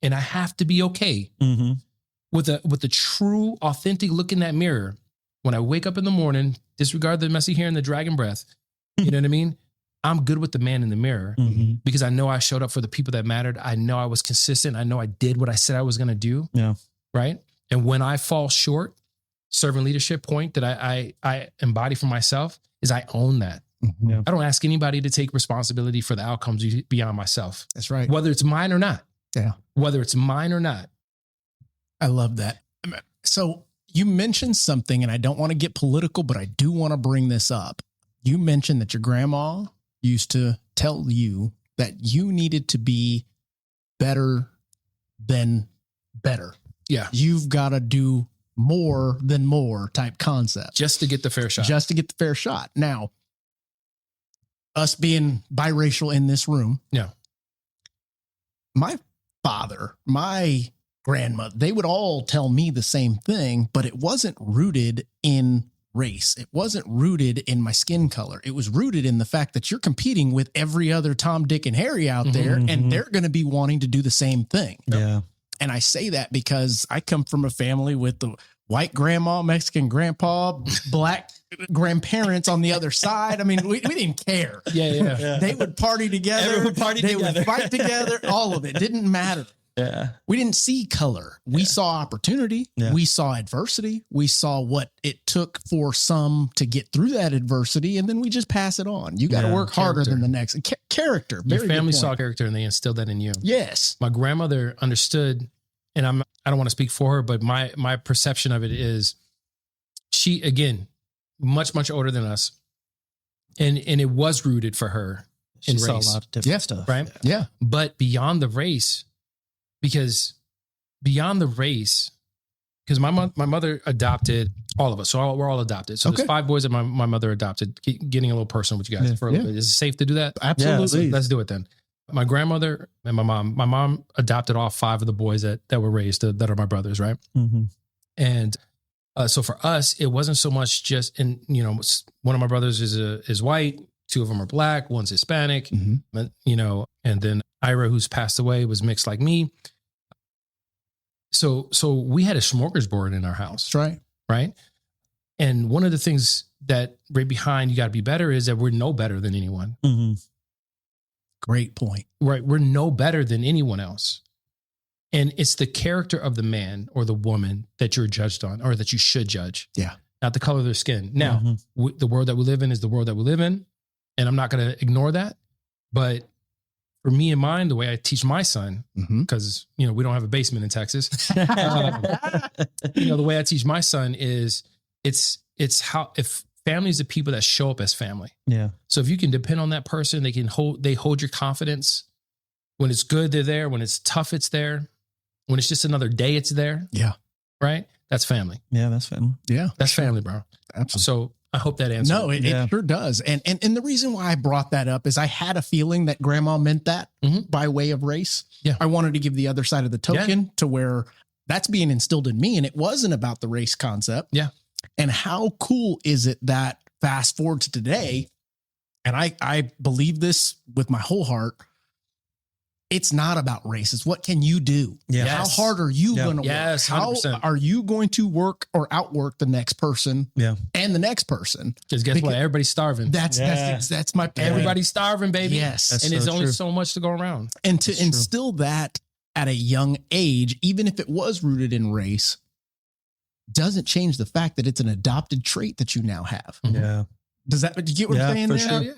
And I have to be okay with a true, authentic look in that mirror. When I wake up in the morning, disregard the messy hair and the dragon breath. You know what I mean? I'm good with the man in the mirror because I know I showed up for the people that mattered. I know I was consistent. I know I did what I said I was going to do. Yeah. Right. And when I fall short, servant leadership point that I embody for myself is I own that. Yeah. I don't ask anybody to take responsibility for the outcomes beyond myself. That's right. Whether it's mine or not. Yeah. Whether it's mine or not. I love that. So you mentioned something, and I don't want to get political, but I do want to bring this up. You mentioned that your grandma used to tell you that you needed to be better than better. Yeah. You've got to do more than more type concept. Just to get the fair shot. Just to get the fair shot. Now, us being biracial in this room. Yeah. My father, my grandmother, they would all tell me the same thing, but it wasn't rooted in race. It wasn't rooted in my skin color. It was rooted in the fact that you're competing with every other Tom, Dick, and Harry out there, and they're going to be wanting to do the same thing. Yeah. And I say that because I come from a family with the white grandma, Mexican grandpa, black grandparents on the other side. I mean, we didn't care. Yeah. They would party together. Everyone would party they together. would fight together. All of it didn't matter. Yeah. We didn't see color. We saw opportunity. Yeah. We saw adversity. We saw what it took for some to get through that adversity, and then we just pass it on. You got to work harder than the next. Character. Your family saw character, and they instilled that in you. Yes. My grandmother understood, and I don't want to speak for her, but my perception of it is she, again, much, much older than us. And it was rooted for her She in saw race. a lot of different stuff. Right? Yeah. But beyond the race, because beyond the race, because my mother adopted all of us. So we're all adopted. So there's 5 boys that my mother adopted. Getting a little personal with you guys for a little bit. Is it safe to do that? Absolutely. Let's do it then. My grandmother and my mom adopted all 5 of the boys that were raised that are my brothers, right? Mm-hmm. And so for us, it wasn't so much just, and you know, one of my brothers is white, 2 of them are black, one's Hispanic, you know, and then Ira, who's passed away, was mixed like me. So we had a smorgasbord in our house. That's right. Right. And one of the things that right behind you got to be better is that we're no better than anyone. Mm-hmm. Great point. Right. We're no better than anyone else. And it's the character of the man or the woman that you're judged on, or that you should judge. Yeah. Not the color of their skin. Now, the world that we live in is the world that we live in. And I'm not going to ignore that. But for me and mine, the way I teach my son, because, you know, we don't have a basement in Texas. You know, the way I teach my son is it's how, if family is the people that show up as family. Yeah. So if you can depend on that person, they hold your confidence. When it's good, they're there. When it's tough, it's there. When it's just another day, it's there. Yeah. Right. That's family. Yeah. That's family. Yeah. That's family, bro. Absolutely. So I hope that answers. No, it sure does. And the reason why I brought that up is I had a feeling that grandma meant that by way of race. Yeah. I wanted to give the other side of the token to where that's being instilled in me. And it wasn't about the race concept. Yeah. And how cool is it that fast forward to today, and I believe this with my whole heart, it's not about race. It's what can you do? Yeah. How hard are you going to work? Yes, How 100%. are you going to work or outwork the next person Yeah. and the next person? Because guess what? Everybody's starving. That's my point. Everybody's starving, baby. Yes. That's and so it's only true. so much to go around. And to That's instill that at a young age, even if it was rooted in race, doesn't change the fact that it's an adopted trait that you now have. Yeah. Do you get what I'm saying for there? sure. Hell yeah.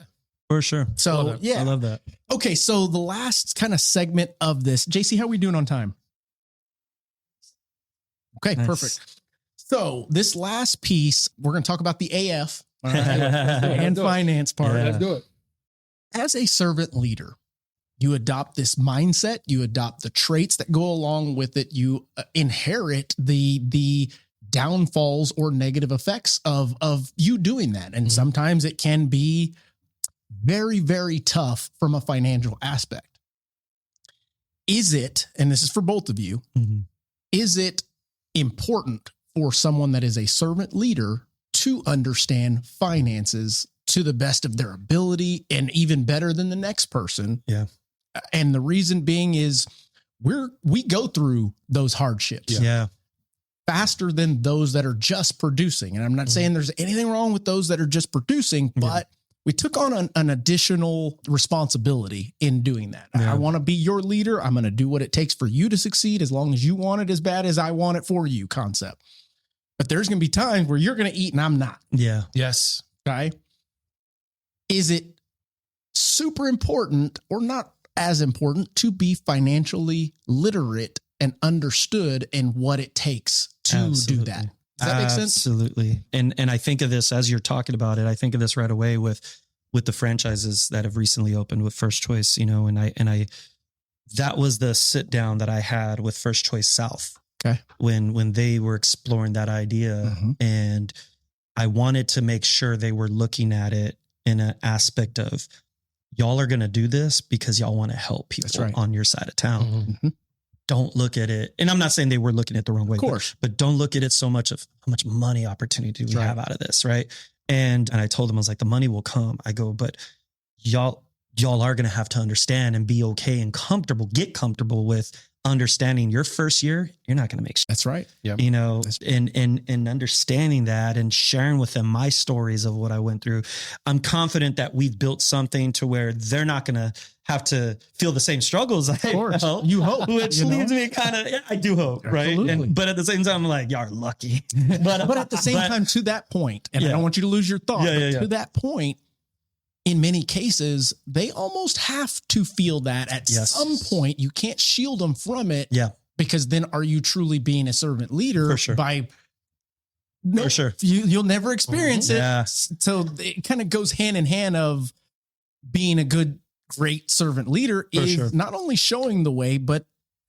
For sure. So, yeah. I love that. Okay, so the last kind of segment of this, JC, how are we doing on time? Okay, Nice. perfect. So this last piece, we're going to talk about the AF and finance part. Yeah. Let's do it. As a servant leader, you adopt this mindset, you adopt the traits that go along with it, you inherit the downfalls or negative effects of you doing that. And sometimes it can be very, very tough from a financial aspect. Is it, and this is for both of you, is it important for someone that is a servant leader to understand finances to the best of their ability and even better than the next person? Yeah. And the reason being is we go through those hardships Yeah. faster than those that are just producing. And I'm not saying there's anything wrong with those that are just producing, but we took on an additional responsibility in doing that. Yeah. I want to be your leader. I'm going to do what it takes for you to succeed as long as you want it as bad as I want it for you concept. But there's going to be times where you're going to eat and I'm not. Yeah. Yes. Okay. Is it super important or not as important to be financially literate and understood in what it takes to do that? Does that make sense? Absolutely. And I think of this as you're talking about it. I think of this right away with the franchises that have recently opened with First Choice, you know, and I that was the sit down that I had with First Choice South. Okay. When they were exploring that idea, and I wanted to make sure they were looking at it in an aspect of, y'all are going to do this because y'all want to help people on your side of town. Don't look at it. And I'm not saying they were looking at it the wrong way, Of course. but don't look at it so much of how much money opportunity do we have out of this. Right. And I told them, I was like, the money will come. I go, but y'all are going to have to understand and be okay and get comfortable with understanding your first year, you're not going to make shit. That's right. Yeah. You know, and understanding that and sharing with them my stories of what I went through. I'm confident that we've built something to where they're not going to have to feel the same struggles. Of course. You hope. Which leads me kind of, I do hope, Absolutely. right? But at the same time, I'm like, y'all are lucky. But at the same time, to that point, and I don't want you to lose your thought, but to that point, in many cases, they almost have to feel that at some point. You can't shield them from it. Yeah. Because then are you truly being a servant leader? For sure. No, for sure. You'll never experience it. Yeah. So it kind of goes hand in hand of being a great servant leader is not only showing the way, but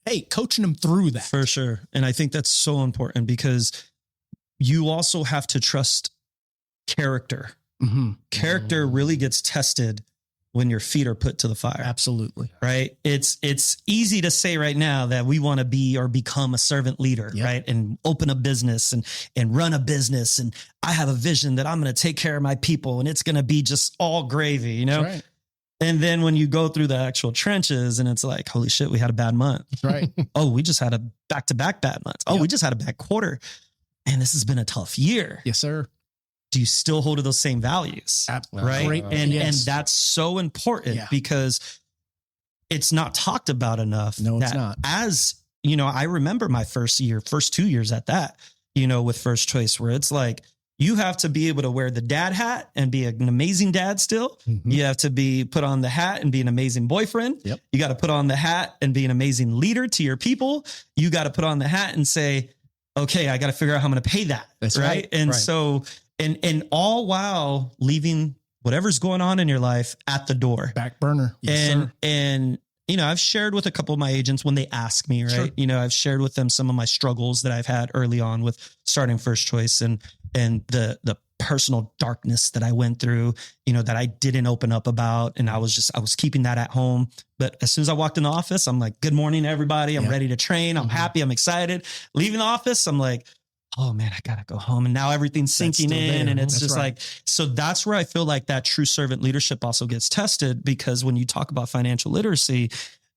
hey, coaching them through that. For sure. And I think that's so important because you also have to trust character. Character really gets tested when your feet are put to the fire. Absolutely. Right. It's easy to say right now that we want to be or become a servant leader, right? And open a business and run a business. And I have a vision that I'm going to take care of my people and it's going to be just all gravy, you know? That's right. And then when you go through the actual trenches and it's like, holy shit, we had a bad month. That's right. Oh, we just had a back-to-back bad month. Oh, we just had a bad quarter. And this has been a tough year. Yes, sir. Do you still hold to those same values? Right. Right. And that's so important because it's not talked about enough. No, it's not. As you know, I remember my first 2 years at that, you know, with First Choice, where it's like, you have to be able to wear the dad hat and be an amazing dad still. You have to put on the hat and be an amazing boyfriend. Yep. You got to put on the hat and be an amazing leader to your people. You got to put on the hat and say, okay, I got to figure out how I'm going to pay that. That's right. And so, and all while leaving whatever's going on in your life at the door. Back burner. Yes, sir. And, you know, I've shared with a couple of my agents when they ask me, right? Sure. You know, I've shared with them some of my struggles that I've had early on with starting First Choice and the personal darkness that I went through, you know, that I didn't open up about. And I was keeping that at home. But as soon as I walked in the office, I'm like, good morning, everybody. I'm ready to train. I'm happy. I'm excited. Leaving the office, I'm like, oh man, I got to go home. And now everything's sinking in. And it's just like, so that's where I feel like that true servant leadership also gets tested, because when you talk about financial literacy,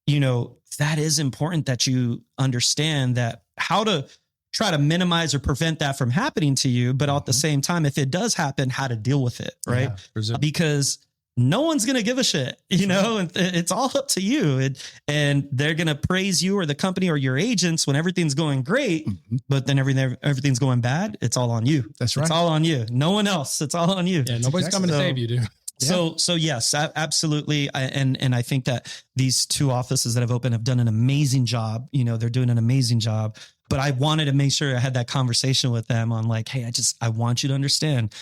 you know, that is important that you understand that how to try to minimize or prevent that from happening to you. But at the same time, if it does happen, how to deal with it. Right. Yeah, because no one's going to give a shit, you know, and it's all up to you. And they're going to praise you or the company or your agents when everything's going great, but then everything's going bad. It's all on you. That's right. It's all on you. No one else. It's all on you. Yeah, nobody's coming to save you, dude. So yes, absolutely. And I think that these two offices that have opened have done an amazing job. You know, they're doing an amazing job, but I wanted to make sure I had that conversation with them on like, hey, I want you to understand,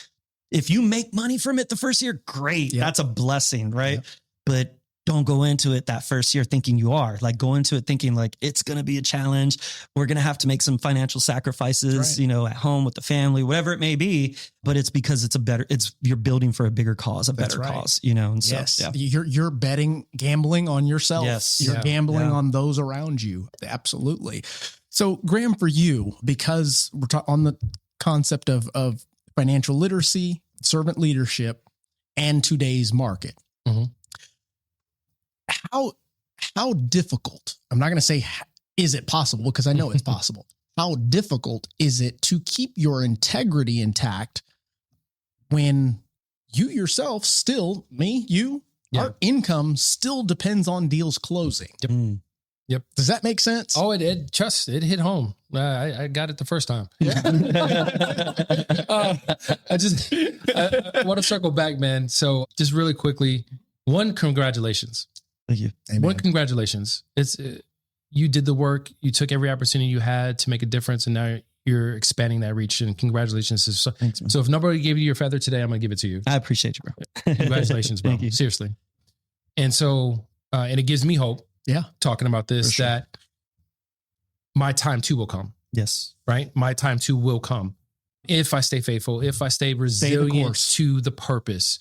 if you make money from it the first year, great. Yep. That's a blessing. Right. Yep. But don't go into it that first year thinking you are. Like, go into it thinking like it's going to be a challenge. We're going to have to make some financial sacrifices, you know, at home with the family, whatever it may be. But it's because you're building for a bigger cause, a better cause, you know. And so, you're betting, gambling on yourself. Yes. You're gambling on those around you. Absolutely. So Graham, for you, because we're on the concept of financial literacy, servant leadership, and today's market. How difficult, I'm not going to say, is it possible? Because I know it's possible. How difficult is it to keep your integrity intact when you yourself still, our income still depends on deals closing? Yep. Does that make sense? Oh, it hit home. I got it the first time. Yeah. I want to circle back, man. So just really quickly, congratulations. Thank you. Amen. Congratulations. You did the work. You took every opportunity you had to make a difference, and now you're expanding that reach. And congratulations. Thanks, man. So if nobody gave you your feather today, I'm going to give it to you. I appreciate you, bro. Congratulations, bro. Thank you. Seriously. And so, and it gives me hope. Yeah. Talking about this, that my time too will come. Yes. Right. My time too will come if I stay faithful, if I stay resilient to the purpose,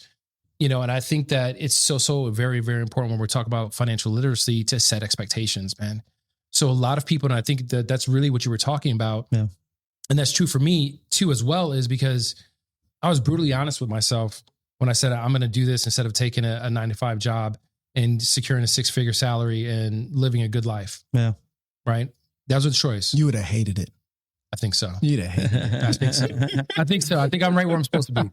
you know. And I think that it's so very, very important when we're talking about financial literacy to set expectations, man. So a lot of people, and I think that that's really what you were talking about. Yeah. And that's true for me too, as well, is because I was brutally honest with myself when I said, I'm going to do this instead of taking a 9-to-5 job and securing a 6-figure salary and living a good life. Yeah. Right. That was a choice. You would have hated it. I think so. You'd have hated it. I think so. I think I'm right where I'm supposed to be.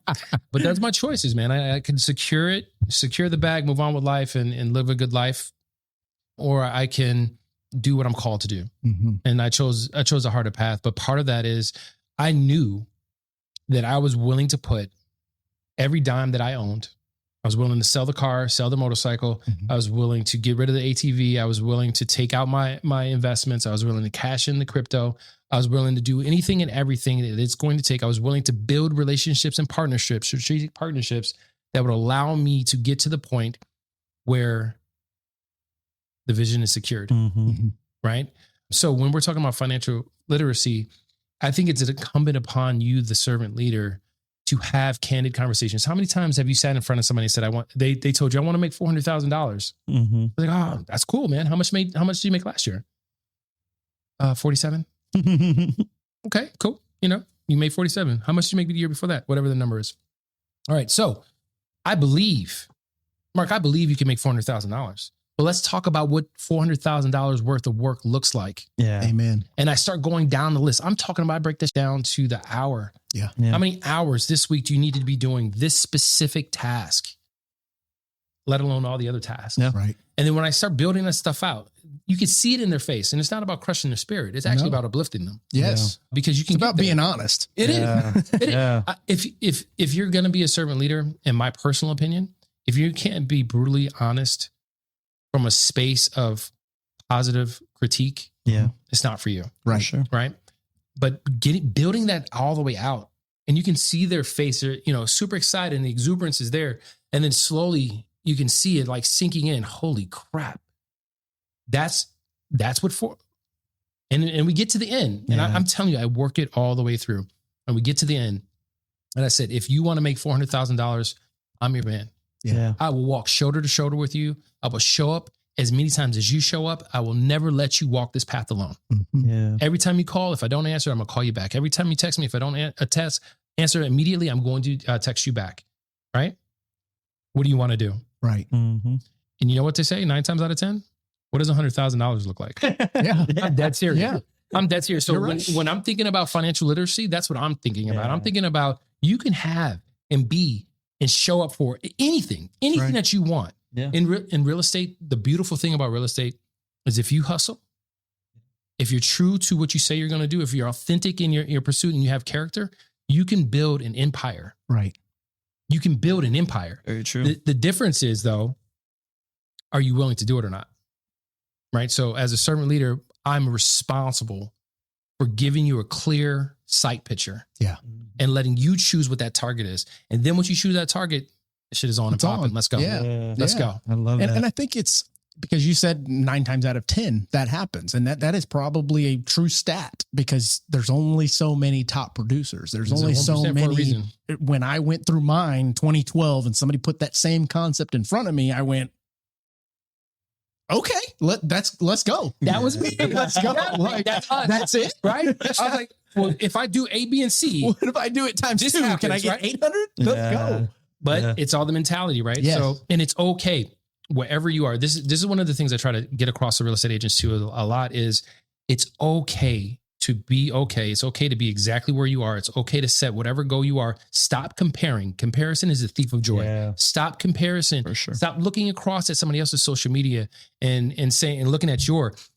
But that's my choices, man. I can secure the bag, move on with life and live a good life. Or I can do what I'm called to do. And I chose a harder path. But part of that is I knew that I was willing to put every dime that I owned. I was willing to sell the car, sell the motorcycle. I was willing to get rid of the ATV. I was willing to take out my investments. I was willing to cash in the crypto. I was willing to do anything and everything that it's going to take. I was willing to build relationships and partnerships, strategic partnerships that would allow me to get to the point where the vision is secured. right? So when we're talking about financial literacy, I think it's incumbent upon you, the servant leader, to have candid conversations. How many times have you sat in front of somebody and said, they told you, I want to make $400,000. Mm-hmm. Like, oh, that's cool, man. How much did you make last year? 47. Okay, cool. You made 47. How much did you make the year before that? Whatever the number is. All right. So I believe you can make $400,000. But let's talk about what $400,000 worth of work looks like. Yeah. Amen. And I start going down the list. I'm talking about, I break this down to the hour. Yeah. How many hours this week do you need to be doing this specific task, let alone all the other tasks? Yeah. Right. And then when I start building that stuff out, you can see it in their face. And it's not about crushing their spirit. It's actually about uplifting them. Yes. Because you can It's about get there. being honest. It is. It is. Yeah. If you're going to be a servant leader, in my personal opinion, if you can't be brutally honest from a space of positive critique, Yeah. it's not for you. Right. For sure. Right. But building that all the way out, and you can see their face, they're, super excited and the exuberance is there. And then slowly you can see it like sinking in. Holy crap. That's what for. And we get to the end. And I'm telling you, I work it all the way through. And we get to the end. And I said, if you want to make $400,000, I'm your man. Yeah. I will walk shoulder to shoulder with you. I will show up as many times as you show up. I will never let you walk this path alone. Mm-hmm. Yeah. Every time you call, if I don't answer, I'm going to call you back. Every time you text me, if I don't answer immediately, I'm going to text you back. Right? What do you want to do? Right. Mm-hmm. And you know what they say? 9 times out of 10? What does $100,000 look like? Yeah. I'm dead serious. Yeah. I'm dead serious. So You're right. when I'm thinking about financial literacy, that's what I'm thinking about. Yeah. I'm thinking about you can have and be and show up for anything Right. that you want. Yeah. In real estate, the beautiful thing about real estate is if you hustle, if you're true to what you say you're going to do, if you're authentic in your pursuit and you have character, you can build an empire. Right. You can build an empire. Very true. The difference is, though, are you willing to do it or not? Right? So as a servant leader, I'm responsible for giving you a clear sight picture. Yeah. And letting you choose what that target is. And then once you choose that target, the shit is on It's and popping. on. Let's go. Yeah. Let's Yeah. go. I love that. And I think it's because you said 9 times out of 10 that happens. And that is probably a true stat because there's only so many top producers. There's only so 1% for a many. reason. When I went through mine 2012 and somebody put that same concept in front of me, I went, okay, let's go. That was me. Let's go. Yeah, Like, that's us. that's it. Right? I was like, well, if I do A, B, and C, What if I do it times This 2? Can I happens, get right? 800? Let's Yeah. go. but Yeah. it's all the mentality, right? Yes. So, and it's okay wherever you are. This is one of the things I try to get across to real estate agents too a lot is it's okay to be okay. It's okay to be exactly where you are. It's okay to set whatever goal you are. Stop comparing. Comparison is a thief of joy. Yeah. Stop comparison. For sure. Stop looking across at somebody else's social media and saying and looking at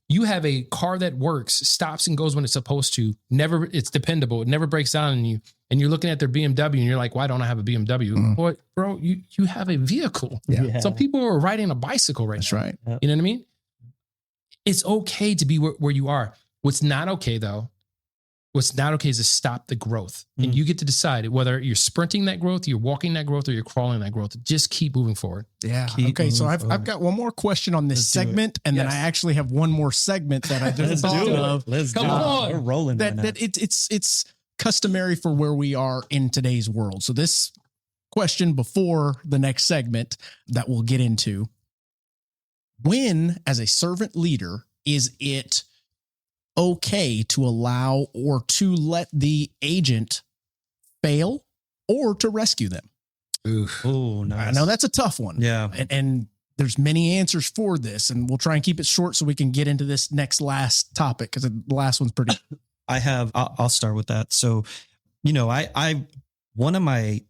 you have a car that works, stops and goes when it's supposed to. Never, it's dependable. It never breaks down on you. And you're looking at their BMW and you're like, why don't I have a BMW? Mm. Boy, bro, you have a vehicle. Yeah. Some people are riding a bicycle right That's now. right. You know what I mean? It's okay to be where you are. What's not okay though, what's not okay is to stop the growth. And Mm. you get to decide whether you're sprinting that growth, you're walking that growth, or you're crawling that growth. Just keep moving forward. Yeah. Keep Okay. So moving I've forward. got one more question on this Let's do it. segment, and then Yes. I actually have one more segment that I just thought of. Let's Come do on. it. We're rolling That right now. it's customary for where we are in today's world. So this question before the next segment that we'll get into: when, as a servant leader, is it okay to allow or to let the agent fail or to rescue them? Oh, nice. I know that's a tough one. Yeah. And there's many answers for this, and we'll try and keep it short so we can get into this last topic because the last one's pretty. I'll start with that. So, I one of my,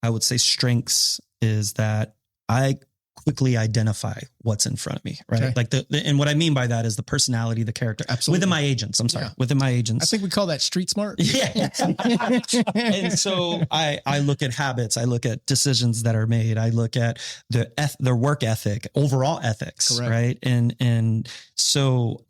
I would say, strengths is that I quickly identify what's in front of me, right? Okay. Like and what I mean by that is the personality, the character. Absolutely. Within my agents. I'm sorry. Yeah. Within my I agents. think we call that street smart. Yeah. And so I look at habits, I look at decisions that are made, I look at their work ethic, overall ethics, Correct. right? And so,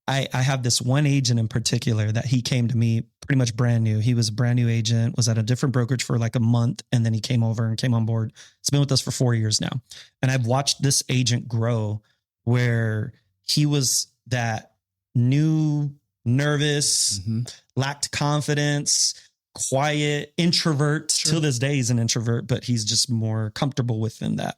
I have this one agent in particular that he came to me pretty much brand new. He was a brand new agent, was at a different brokerage for like a month, and then he came over and came on board. He's been with us for 4 years now. And I've watched this agent grow where he was that new, nervous, lacked confidence, quiet, introvert. To this day, he's an introvert, but he's just more comfortable within that.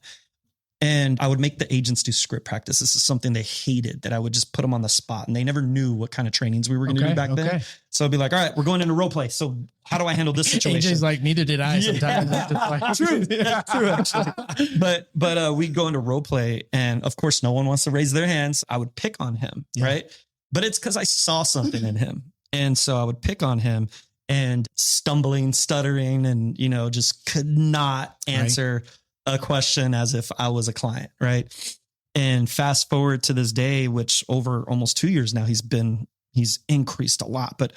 And I would make the agents do script practice. This is something they hated, that I would just put them on the spot, and they never knew what kind of trainings we were going to do back then. So I'd be like, all right, we're going into role play. So how do I handle this situation? AJ's like, neither did I sometimes. True. True, actually. But we'd go into role play, and of course, no one wants to raise their hands. I would pick on him, right? But it's because I saw something in him. And so I would pick on him, and stumbling, stuttering, and, just could not answer a question as if I was a client. Right. And fast forward to this day, which over almost 2 years now, he's increased a lot, but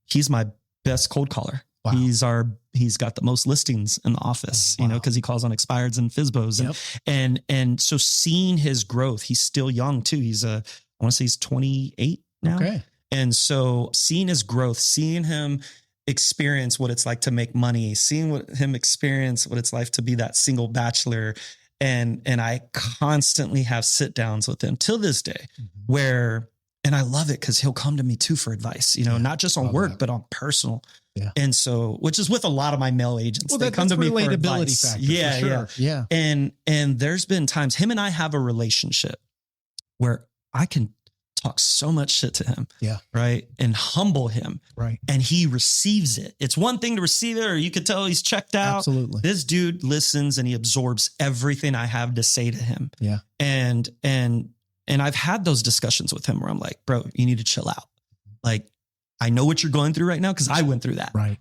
he's my best cold caller. Wow. He's got the most listings in the office, cause he calls on expireds and FSBOs. And so seeing his growth, he's still young too. I want to say he's 28 now. Okay. And so seeing his growth, seeing him experience what it's like to make money, seeing him experience what it's like to be that single bachelor. And I constantly have sit downs with him till this day and I love it because he'll come to me too for advice, not just on work, but on personal. Yeah. And so, which is with a lot of my male agents, they come to me for advice. Factor, for sure. Yeah. And there's been times him and I have a relationship where I can talk so much shit to him. Yeah. Right. And humble him. Right. And he receives it. It's one thing to receive it, or you could tell he's checked out. Absolutely. This dude listens and he absorbs everything I have to say to him. Yeah. And I've had those discussions with him where I'm like, bro, you need to chill out. Like, I know what you're going through right now, because I went through that. Right.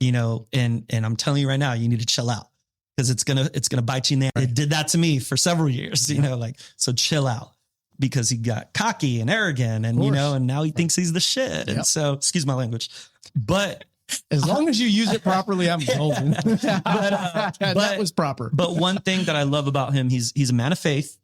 And I'm telling you right now, you need to chill out, because it's gonna bite you in the ass. It did that to me for several years, so chill out. Because he got cocky and arrogant, and and now he thinks he's the shit. And so, excuse my language, but as long as you use it properly, I'm golden. but that was proper. But one thing that I love about him, he's a man of faith.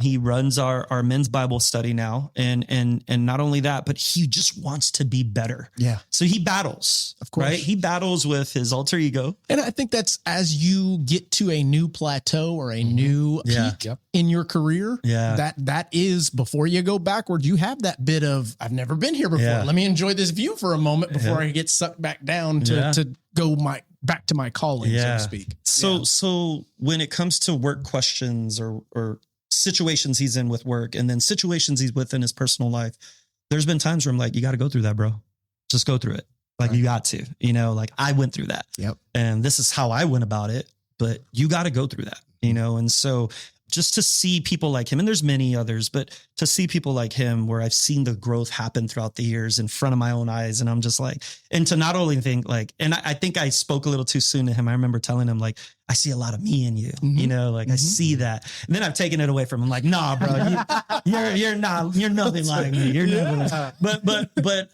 He runs our men's Bible study now. And not only that, but he just wants to be better. Yeah. So he battles, of course, right? He battles with his alter ego. And I think that's as you get to a new plateau or a new peak in your career. Yeah. That is, before you go backward, you have that bit of, I've never been here before. Yeah. Let me enjoy this view for a moment before I get sucked back down to go back to my calling, so to speak. So when it comes to work questions or situations he's in with work, and then situations he's with in his personal life, there's been times where I'm like, you got to go through that, bro. Just go through it. Like, you got to, like I went through that. Yep. And this is how I went about it, but you got to go through that, and so just to see people like him, and there's many others, but to see people like him where I've seen the growth happen throughout the years in front of my own eyes. And I'm just like, and to not only think like, and I think I spoke a little too soon to him. I remember telling him like, I see a lot of me in you, I see that. And then I've taken it away from him. Like, nah, bro, you're nothing like me. You're nothing. But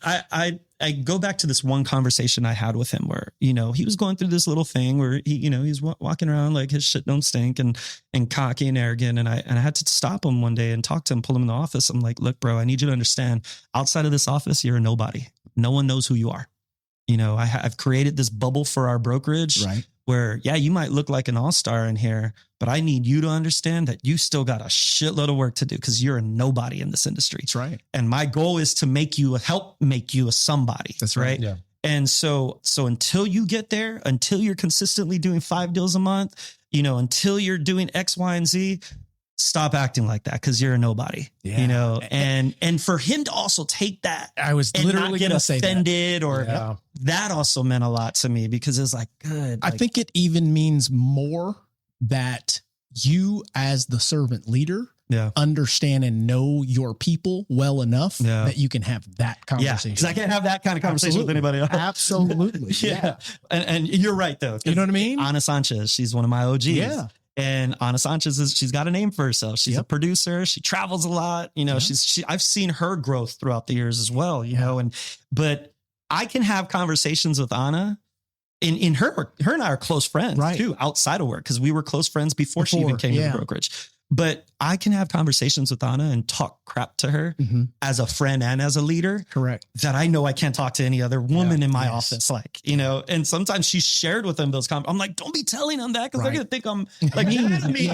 I go back to this one conversation I had with him where, he was going through this little thing where he's walking around like his shit don't stink and cocky and arrogant. And I had to stop him one day and talk to him, pull him in the office. I'm like, look, bro, I need you to understand, outside of this office, you're a nobody. No one knows who you are. I've created this bubble for our brokerage where, you might look like an all-star in here, but I need you to understand that you still got a shitload of work to do, because you're a nobody in this industry. That's right. And my goal is to help make you a somebody. That's right. Yeah. And so until you get there, until you're consistently doing 5 deals a month, until you're doing X, Y, and Z, stop acting like that, because you're a nobody, and for him to also take that, I was literally not get offended or that also meant a lot to me, because it's like, good. I think it even means more that you as the servant leader understand and know your people well enough that you can have that conversation. Because I can't have that kind of conversation with anybody else. Absolutely. And you're right though. You know what I mean? Ana Sanchez, she's one of my OGs. Yeah. And Ana Sanchez she's got a name for herself. She's a producer. She travels a lot. I've seen her growth throughout the years as well, but I can have conversations with Ana in her and I are close friends too, outside of work. Cause we were close friends before she even came to the brokerage. But I can have conversations with Ana and talk crap to her as a friend and as a leader. Correct. That I know I can't talk to any other woman in my office. Like, and sometimes she's shared with them those comments. I'm like, don't be telling them that, because they're going to think I'm like, mad at me.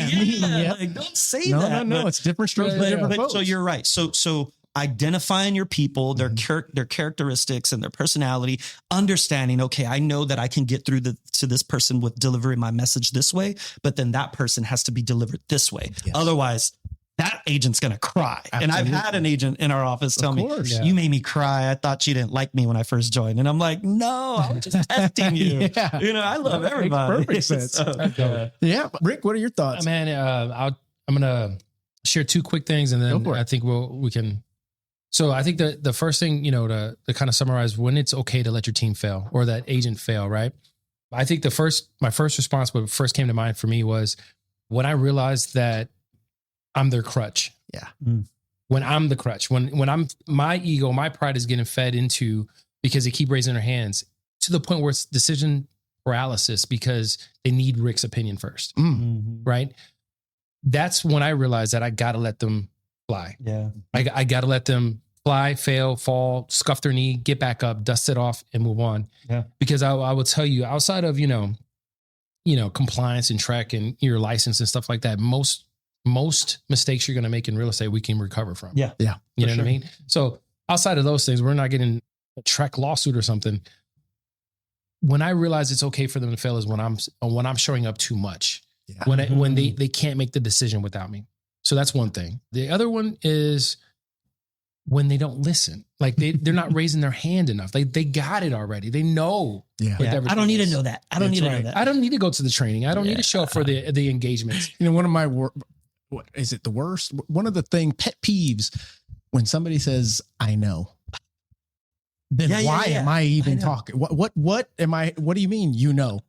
Like, don't say that. No, it's different strokes. But so you're right. So identifying your people, their characteristics and their personality, understanding, okay, I know that I can get through to this person with delivering my message this way, but then that person has to be delivered this way. Yes. Otherwise, that agent's going to cry. Absolutely. And I've had an agent in our office tell me, you made me cry. I thought you didn't like me when I first joined. And I'm like, no, I was just testing you. You know, I love everybody. Makes perfect sense. Yeah. Rick, what are your thoughts? Man, I'm going to share two quick things and then I think we can. So I think the first thing, you know, to kind of summarize, when it's okay to let your team fail or that agent fail, right? I think my first response, what first came to mind for me was when I realized that I'm their crutch. Yeah. When I'm the crutch, when I'm, my ego, my pride is getting fed into because they keep raising their hands to the point where it's decision paralysis because they need Rick's opinion first. Right. That's when I realized that I got to let them fly. Yeah. I got to let them fly, fail, fall, scuff their knee, get back up, dust it off and move on. Yeah. Because I will tell you, outside of, you know, compliance and track and your license and stuff like that, most mistakes you're going to make in real estate, we can recover from. Yeah. Yeah. You know what I mean? So outside of those things, we're not getting a track lawsuit or something. When I realize it's okay for them to fail is when I'm showing up too much, when they can't make the decision without me. So that's one thing. The other one is when they don't listen, like they're not raising their hand enough. They got it already. They know. Yeah. I don't need to know that. I don't need to know that. I don't need to go to the training. I don't need to show up for the engagements. You know, one of my what is it? The worst? One of the pet peeves when somebody says, I know, then why am I even talking? What am I, what do you mean? You know,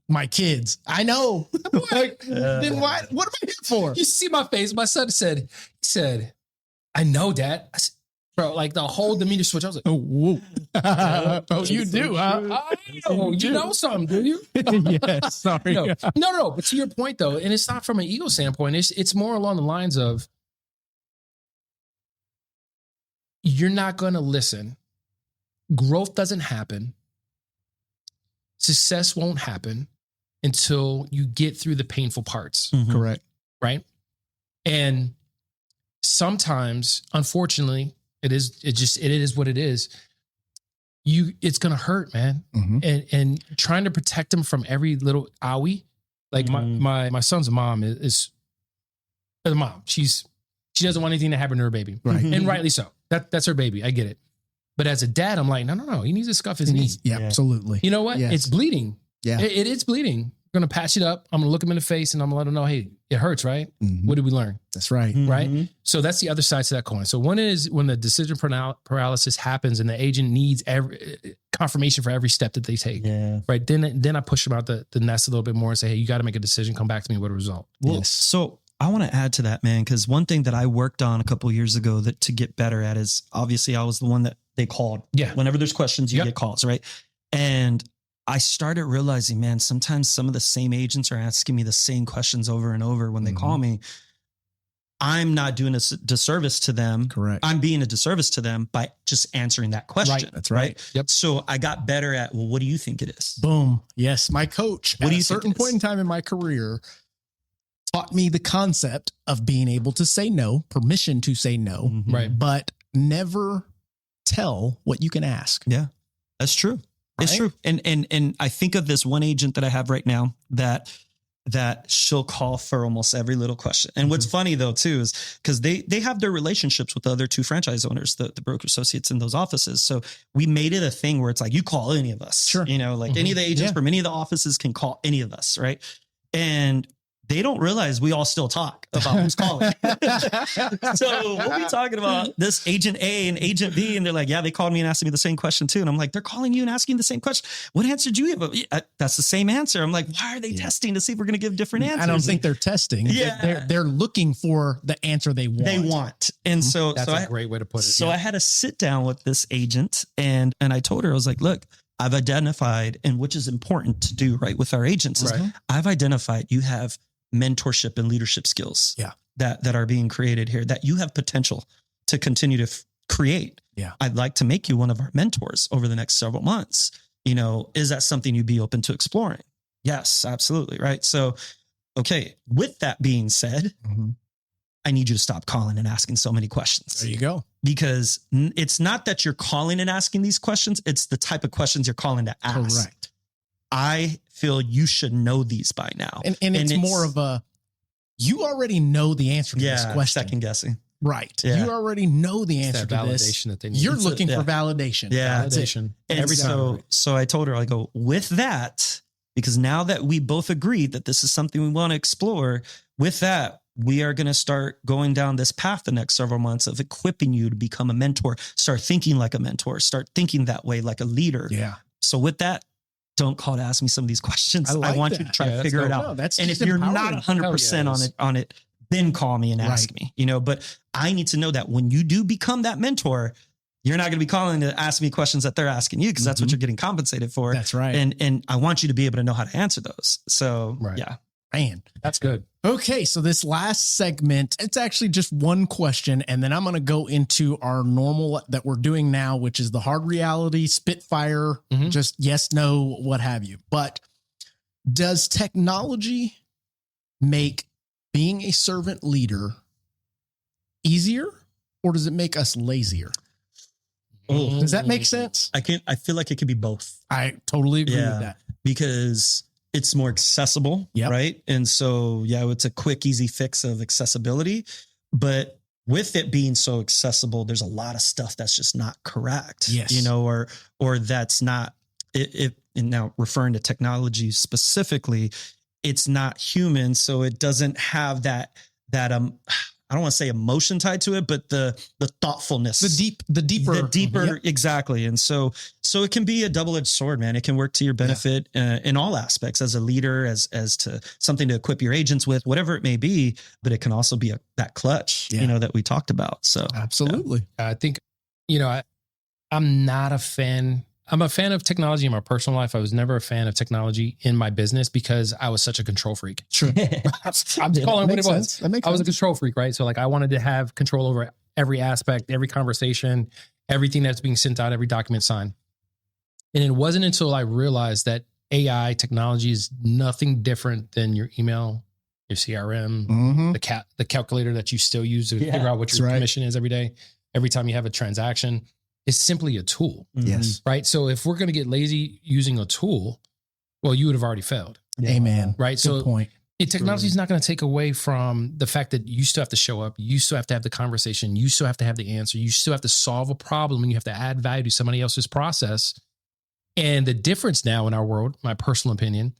my kids, I know. Like, then why, what am I here for? You see my face. My son said, I know, Dad. I said, bro, like the whole demeanor switch. I was like, oh, whoa. Oh, you do, huh? You know something, do you? Yes, sorry. No. But to your point, though, and it's not from an ego standpoint. It's more along the lines of you're not going to listen. Growth doesn't happen. Success won't happen until you get through the painful parts. Mm-hmm. Correct. Right. And sometimes, unfortunately, it is what it is. It's going to hurt, man. Mm-hmm. And trying to protect them from every little owie. Like my son's mom is a mom. She doesn't want anything to happen to her baby. Right. And rightly so. That's her baby. I get it. But as a dad, I'm like, no. He needs to scuff his knee. Yeah, absolutely. You know what? Yes. It's bleeding. Yeah. It is bleeding. I'm going to patch it up. I'm going to look him in the face and I'm going to let him know, hey, it hurts, right? Mm-hmm. What did we learn? That's right. Mm-hmm. Right. So that's the other side to that coin. So one is when the decision paralysis happens and the agent needs confirmation for every step that they take. Yeah. Right. Then I push them out the nest a little bit more and say, hey, you got to make a decision. Come back to me with a result. Well, yes. So I want to add to that, man, because one thing that I worked on a couple of years ago that to get better at is obviously I was the one that they called. Yeah. Whenever there's questions, you get calls, right? And I started realizing, man, sometimes some of the same agents are asking me the same questions over and over when they call me. I'm not doing a disservice to them. Correct. I'm being a disservice to them by just answering that question. Right. That's right. Yep. So I got better at, well, what do you think it is? Boom. Yes. My coach at a certain point in time in my career taught me the concept of being able to say no, permission to say no, right? But never tell what you can ask. Yeah, that's true. Right? It's true. And I think of this one agent that I have right now that she'll call for almost every little question. And what's funny though, too, is because they have their relationships with the other two franchise owners, the broker associates in those offices. So we made it a thing where it's like, you call any of us, you know, like any of the agents from any of the offices can call any of us. Right. And they don't realize we all still talk about who's calling. So we'll be talking about this agent A and agent B. And they're like, yeah, they called me and asked me the same question too. And I'm like, they're calling you and asking the same question. What answer did you give? That's the same answer. I'm like, why are they testing to see if we're going to give different answers? I don't think they're testing. Yeah. They're looking for the answer they want. And so that's a great way to put it. So I had to sit down with this agent and I told her, I was like, look, I've identified, and which is important to do right with our agents is I've identified you have mentorship and leadership skills that are being created here that you have potential to continue to create. Yeah. I'd like to make you one of our mentors over the next several months. You know, is that something you'd be open to exploring? Yes, absolutely. Right. So, okay. With that being said, I need you to stop calling and asking so many questions. There you go. because it's not that you're calling and asking these questions. It's the type of questions you're calling to ask. Correct. I feel you should know these by now. And it's more of a, you already know the answer to this question. Second guessing. Right. Yeah. You already know the answer to this. Validation that they need. You're looking for validation. Yeah. Validation. And Every time. so I told her, I go, with that, because now that we both agreed that this is something we want to explore, with that, we are going to start going down this path the next several months of equipping you to become a mentor, start thinking like a mentor, start thinking that way like a leader. Yeah. So with that, don't call to ask me some of these questions. I want you to try to figure it out. No, and if you're not 100% on it, then call me and ask me, but I need to know that when you do become that mentor, you're not going to be calling to ask me questions that they're asking you, because that's what you're getting compensated for. That's right. And I want you to be able to know how to answer those. So yeah. Man, that's good. Okay. So this last segment, it's actually just one question. And then I'm going to go into our normal that we're doing now, which is the hard reality, Spitfire, just yes, no, what have you. But does technology make being a servant leader easier, or does it make us lazier? Does that make sense? I feel like it could be both. I totally agree with that. Because it's more accessible, right? And so, it's a quick, easy fix of accessibility. But with it being so accessible, there's a lot of stuff that's just not correct, or that's not, and now referring to technology specifically, it's not human. So it doesn't have that I don't want to say emotion tied to it, but the thoughtfulness, the deeper, exactly. And so it can be a double-edged sword, man. It can work to your benefit in all aspects, as a leader, as to something to equip your agents with, whatever it may be. But it can also be that clutch, that we talked about. So absolutely, I think I'm not a fan. I'm a fan of technology in my personal life. I was never a fan of technology in my business because I was such a control freak. Sure. I'm just calling it what it was. I was a control freak, right? So I wanted to have control over every aspect, every conversation, everything that's being sent out, every document signed. And it wasn't until I realized that AI technology is nothing different than your email, your CRM, the calculator that you still use to figure out what your commission is every day, every time you have a transaction. It's simply a tool. Yes. Right. So if we're going to get lazy using a tool, well, you would have already failed. Amen. Right. Good point. Technology is not going to take away from the fact that you still have to show up. You still have to have the conversation. You still have to have the answer. You still have to solve a problem, and you have to add value to somebody else's process. And the difference now in our world, my personal opinion,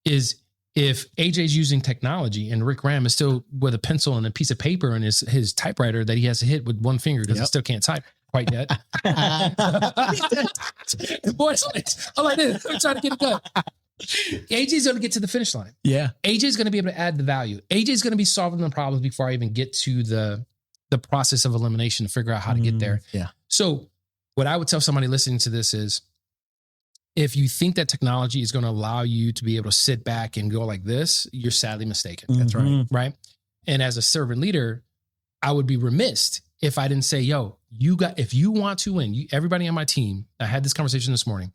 is if AJ's using technology and Rick Ram is still with a pencil and a piece of paper and his typewriter that he has to hit with one finger because he still can't type quite yet. Boy, I'm like this. I'm trying to get it done. AJ's going to get to the finish line. Yeah. AJ's going to be able to add the value. AJ's going to be solving the problems before I even get to the process of elimination to figure out how to get there. Yeah. So what I would tell somebody listening to this is, if you think that technology is going to allow you to be able to sit back and go like this, you're sadly mistaken. That's right. Right. And as a servant leader, I would be remiss if I didn't say, if you want to win, everybody on my team, I had this conversation this morning.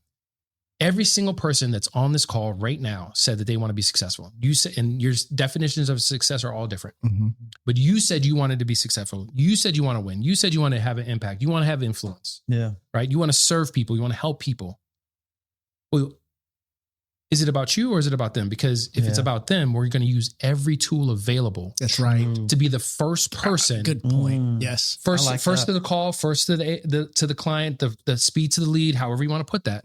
Every single person that's on this call right now said that they want to be successful. You said, and your definitions of success are all different, but you said you wanted to be successful. You said you want to win. You said you want to have an impact. You want to have influence. Yeah. Right. You want to serve people. You want to help people. Well, is it about you or is it about them? Because if it's about them, we're going to use every tool available. That's right. To be the first person. Good point. Yes. First to the call, first to the client, the speed to the lead, however you want to put that.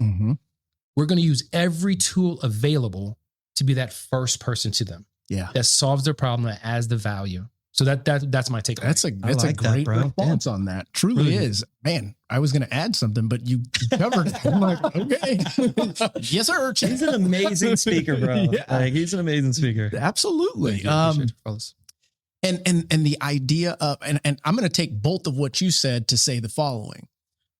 We're going to use every tool available to be that first person to them. Yeah. That solves their problem, that adds the value. So that's my takeaway. That's a great response on that. Truly is. Man, I was going to add something, but you covered it. I'm like, okay. Yes, sir. He's an amazing speaker, bro. He's an amazing speaker. Absolutely. And the idea of, and I'm going to take both of what you said to say the following.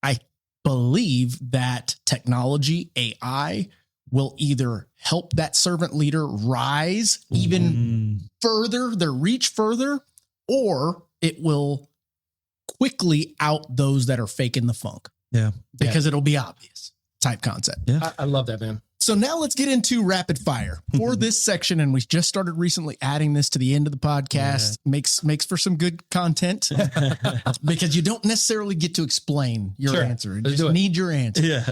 I believe that technology, AI, will either help that servant leader rise even further, their reach further, or it will quickly out those that are faking the funk. Yeah. Because it'll be obvious type concept. Yeah. I love that, man. So now let's get into rapid fire for this section. And we just started recently adding this to the end of the podcast. Makes for some good content because you don't necessarily get to explain your answer. You just need your answer. Yeah.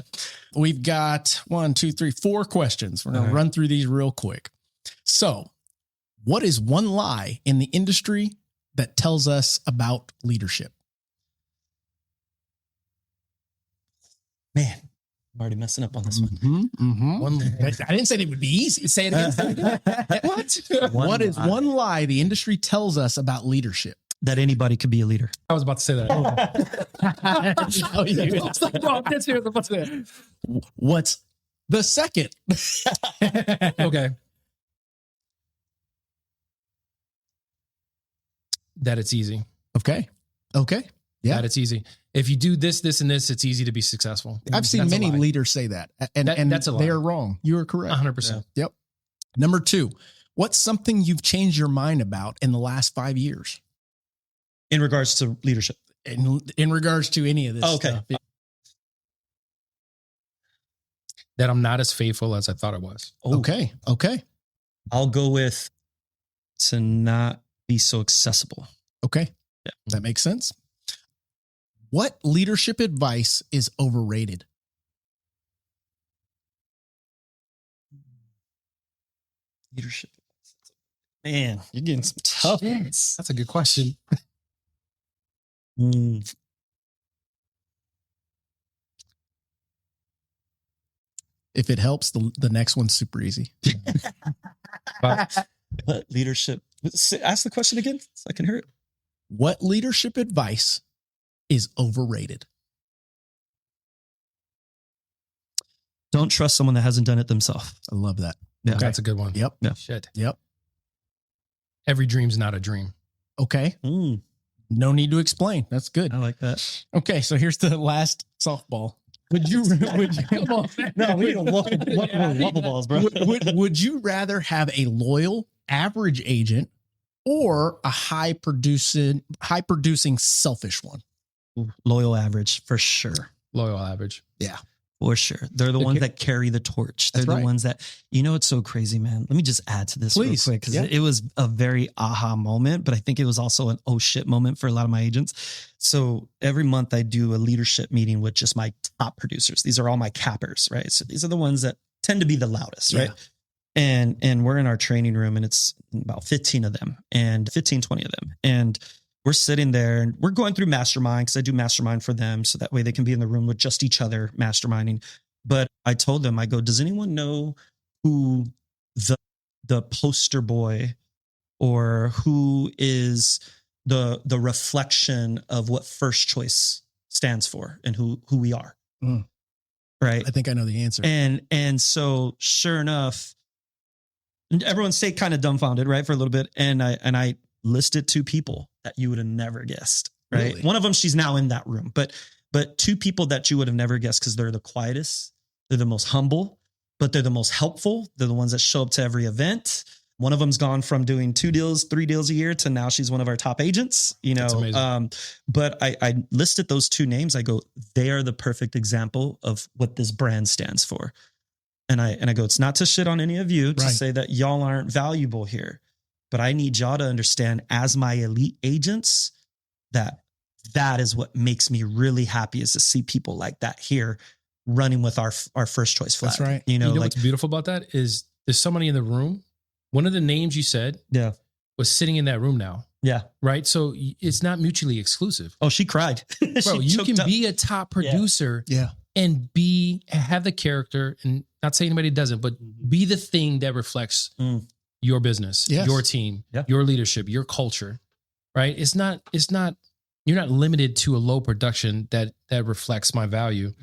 We've got 4 questions. We're going to run through these real quick. So what is one lie in the industry that tells us about leadership? Man, I'm already messing up on this one. I didn't say it would be easy. Say it again. What? What is one lie the industry tells us about leadership? That anybody could be a leader. I was about to say that. What's the second? Okay. That it's easy. Okay. Yeah. That it's easy. If you do this, this, and this, it's easy to be successful. I've seen many leaders say that. And that's a lie. They are wrong. You are correct. 100%. Yep. Number 2, what's something you've changed your mind about in the last 5 years? In regards to leadership. In regards to any of this stuff. That I'm not as faithful as I thought I was. Okay. I'll go with to not be so accessible. Okay. Yeah. That makes sense. What leadership advice is overrated? Leadership. Man, you're getting some tough ones. That's a good question. If it helps, the next one's super easy. But leadership. Ask the question again so I can hear it. What leadership advice is overrated? Don't trust someone that hasn't done it themselves. I love that. Yeah. Okay. That's a good one. Yep. Yeah. Shit. Yep. Every dream's not a dream. Okay. No need to explain. That's good. I like that. Okay. So here's the last softball. Would you come on? No, we need a wobble balls, bro. Would you rather have a loyal average agent or a high producing selfish one? Loyal average for sure. Loyal average. Yeah. For sure. They're the ones that carry the torch. They're the ones that, it's so crazy, man. Let me just add to this real quick because it was a very aha moment, but I think it was also an oh shit moment for a lot of my agents. So every month I do a leadership meeting with just my top producers. These are all my cappers, right? So these are the ones that tend to be the loudest, right? And we're in our training room and it's about 15 of them and 15, 20 of them. And we're sitting there and we're going through mastermind because I do mastermind for them. So that way they can be in the room with just each other masterminding. But I told them, I go, does anyone know who the poster boy or who is the reflection of what First Choice stands for and who we are? Right. I think I know the answer. And so sure enough, everyone stayed kind of dumbfounded, right, for a little bit. And I listed 2 people that you would have never guessed, right? Really? One of them, she's now in that room, but 2 people that you would have never guessed because they're the quietest, they're the most humble, but they're the most helpful. They're the ones that show up to every event. One of them's gone from doing 2 deals, 3 deals a year to now she's one of our top agents, That's amazing. But I listed those 2 names. I go, they are the perfect example of what this brand stands for. And I go, it's not to shit on any of you to say that y'all aren't valuable here. But I need y'all to understand as my elite agents that is what makes me really happy is to see people like that here running with our First Choice flag. That's right. You know what's beautiful about that is there's somebody in the room. One of the names you said was sitting in that room now. Yeah. Right. So it's not mutually exclusive. Oh, she cried. Bro, you can be a top producer and have the character, and not say anybody doesn't, but be the thing that reflects your business, your team, your leadership, your culture, right? It's not, you're not limited to a low production that reflects my value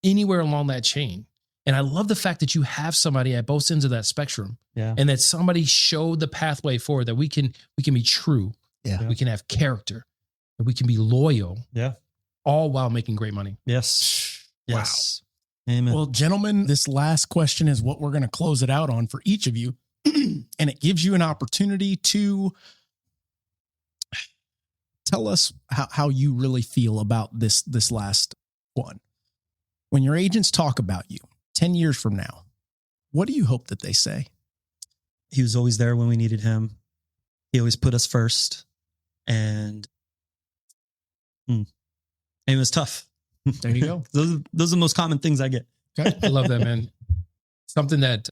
anywhere along that chain. And I love the fact that you have somebody at both ends of that spectrum and that somebody showed the pathway forward that we can be true. Yeah. We can have character and we can be loyal. Yeah. All while making great money. Yes. Yes. Wow. Amen. Well, gentlemen, this last question is what we're going to close it out on for each of you. And it gives you an opportunity to tell us how you really feel about this last one. When your agents talk about you 10 years from now, what do you hope that they say? He was always there when we needed him. He always put us first. And it was tough. There you go. Those are the most common things I get. Okay. I love that, man. Something that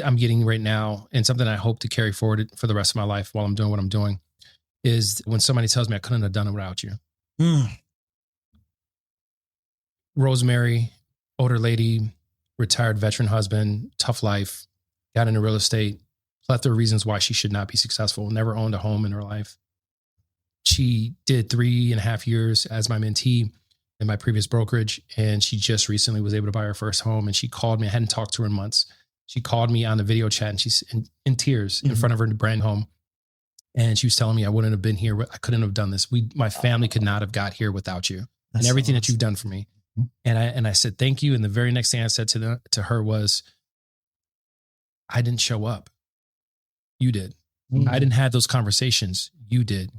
I'm getting right now, and something I hope to carry forward for the rest of my life while I'm doing what I'm doing, is when somebody tells me I couldn't have done it without you. Rosemary, older lady, retired veteran husband, tough life, got into real estate, plethora of reasons why she should not be successful, never owned a home in her life. She did 3.5 years as my mentee in my previous brokerage, and she just recently was able to buy her first home. And she called me. I hadn't talked to her in months. She called me on the video chat, and she's in tears in front of her brand home. And she was telling me I wouldn't have been here. I couldn't have done this. My family could not have got here without you. That's and everything that you've done for me. And I said, thank you. And the very next thing I said to her was, I didn't show up. You did. I didn't have those conversations. You did.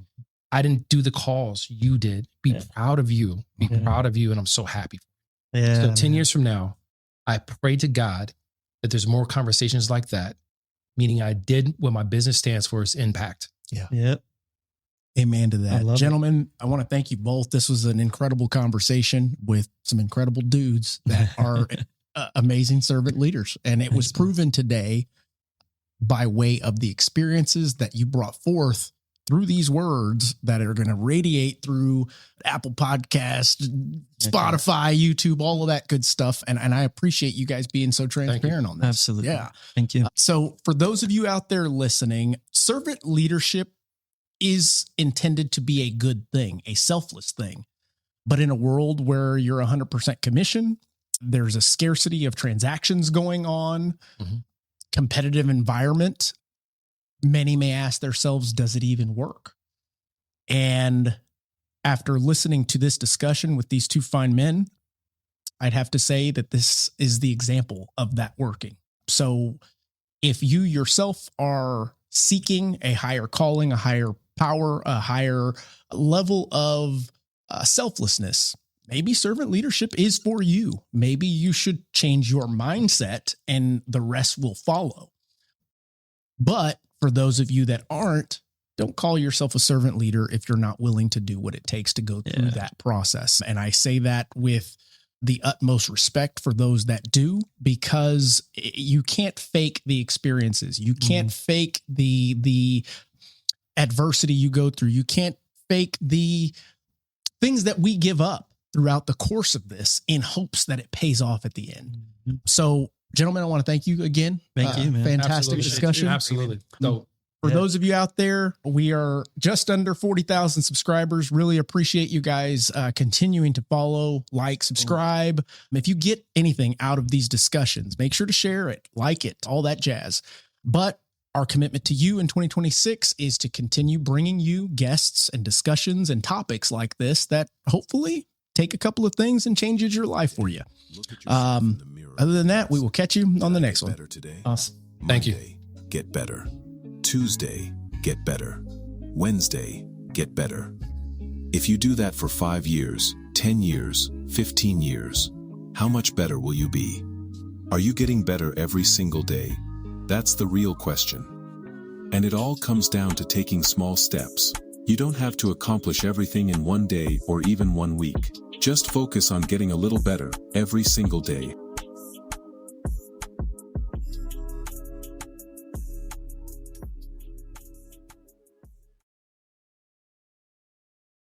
I didn't do the calls. You did. Be proud of you. Be proud of you. And I'm so happy. So 10 years from now, I pray to God that there's more conversations like that, meaning I did what my business stands for is impact. Yeah. Yep. Amen to that. Gentlemen, I want to thank you both. This was an incredible conversation with some incredible dudes that are amazing servant leaders. And it was proven today by way of the experiences that you brought forth through these words that are going to radiate through Apple Podcast, Spotify, YouTube, all of that good stuff. And I appreciate you guys being so transparent on this. Absolutely. Yeah. Thank you. So for those of you out there listening, servant leadership is intended to be a good thing, a selfless thing. But in a world where you're 100% commission, there's a scarcity of transactions going on, competitive environment. Many may ask themselves, does it even work? And after listening to this discussion with these two fine men, I'd have to say that this is the example of that working. So if you yourself are seeking a higher calling, a higher power, a higher level of selflessness, maybe servant leadership is for you. Maybe you should change your mindset and the rest will follow. But for those of you that aren't, don't call yourself a servant leader if you're not willing to do what it takes to go through that process. And I say that with the utmost respect for those that do, because you can't fake the experiences. You can't fake the adversity you go through. You can't fake the things that we give up throughout the course of this in hopes that it pays off at the end. So, gentlemen, I want to thank you again. Thank you, man. Fantastic discussion. Absolutely. So, for those of you out there, we are just under 40,000 subscribers. Really appreciate you guys continuing to follow, like, subscribe. If you get anything out of these discussions, make sure to share it, like it, all that jazz. But our commitment to you in 2026 is to continue bringing you guests and discussions and topics like this that hopefully take a couple of things and changes your life for you. Other than that, we will catch you on the next one. Awesome. Thank you. Monday, get better. Tuesday, get better. Wednesday, get better. If you do that for 5 years, 10 years, 15 years, how much better will you be? Are you getting better every single day? That's the real question. And it all comes down to taking small steps. You don't have to accomplish everything in one day or even 1 week. Just focus on getting a little better every single day.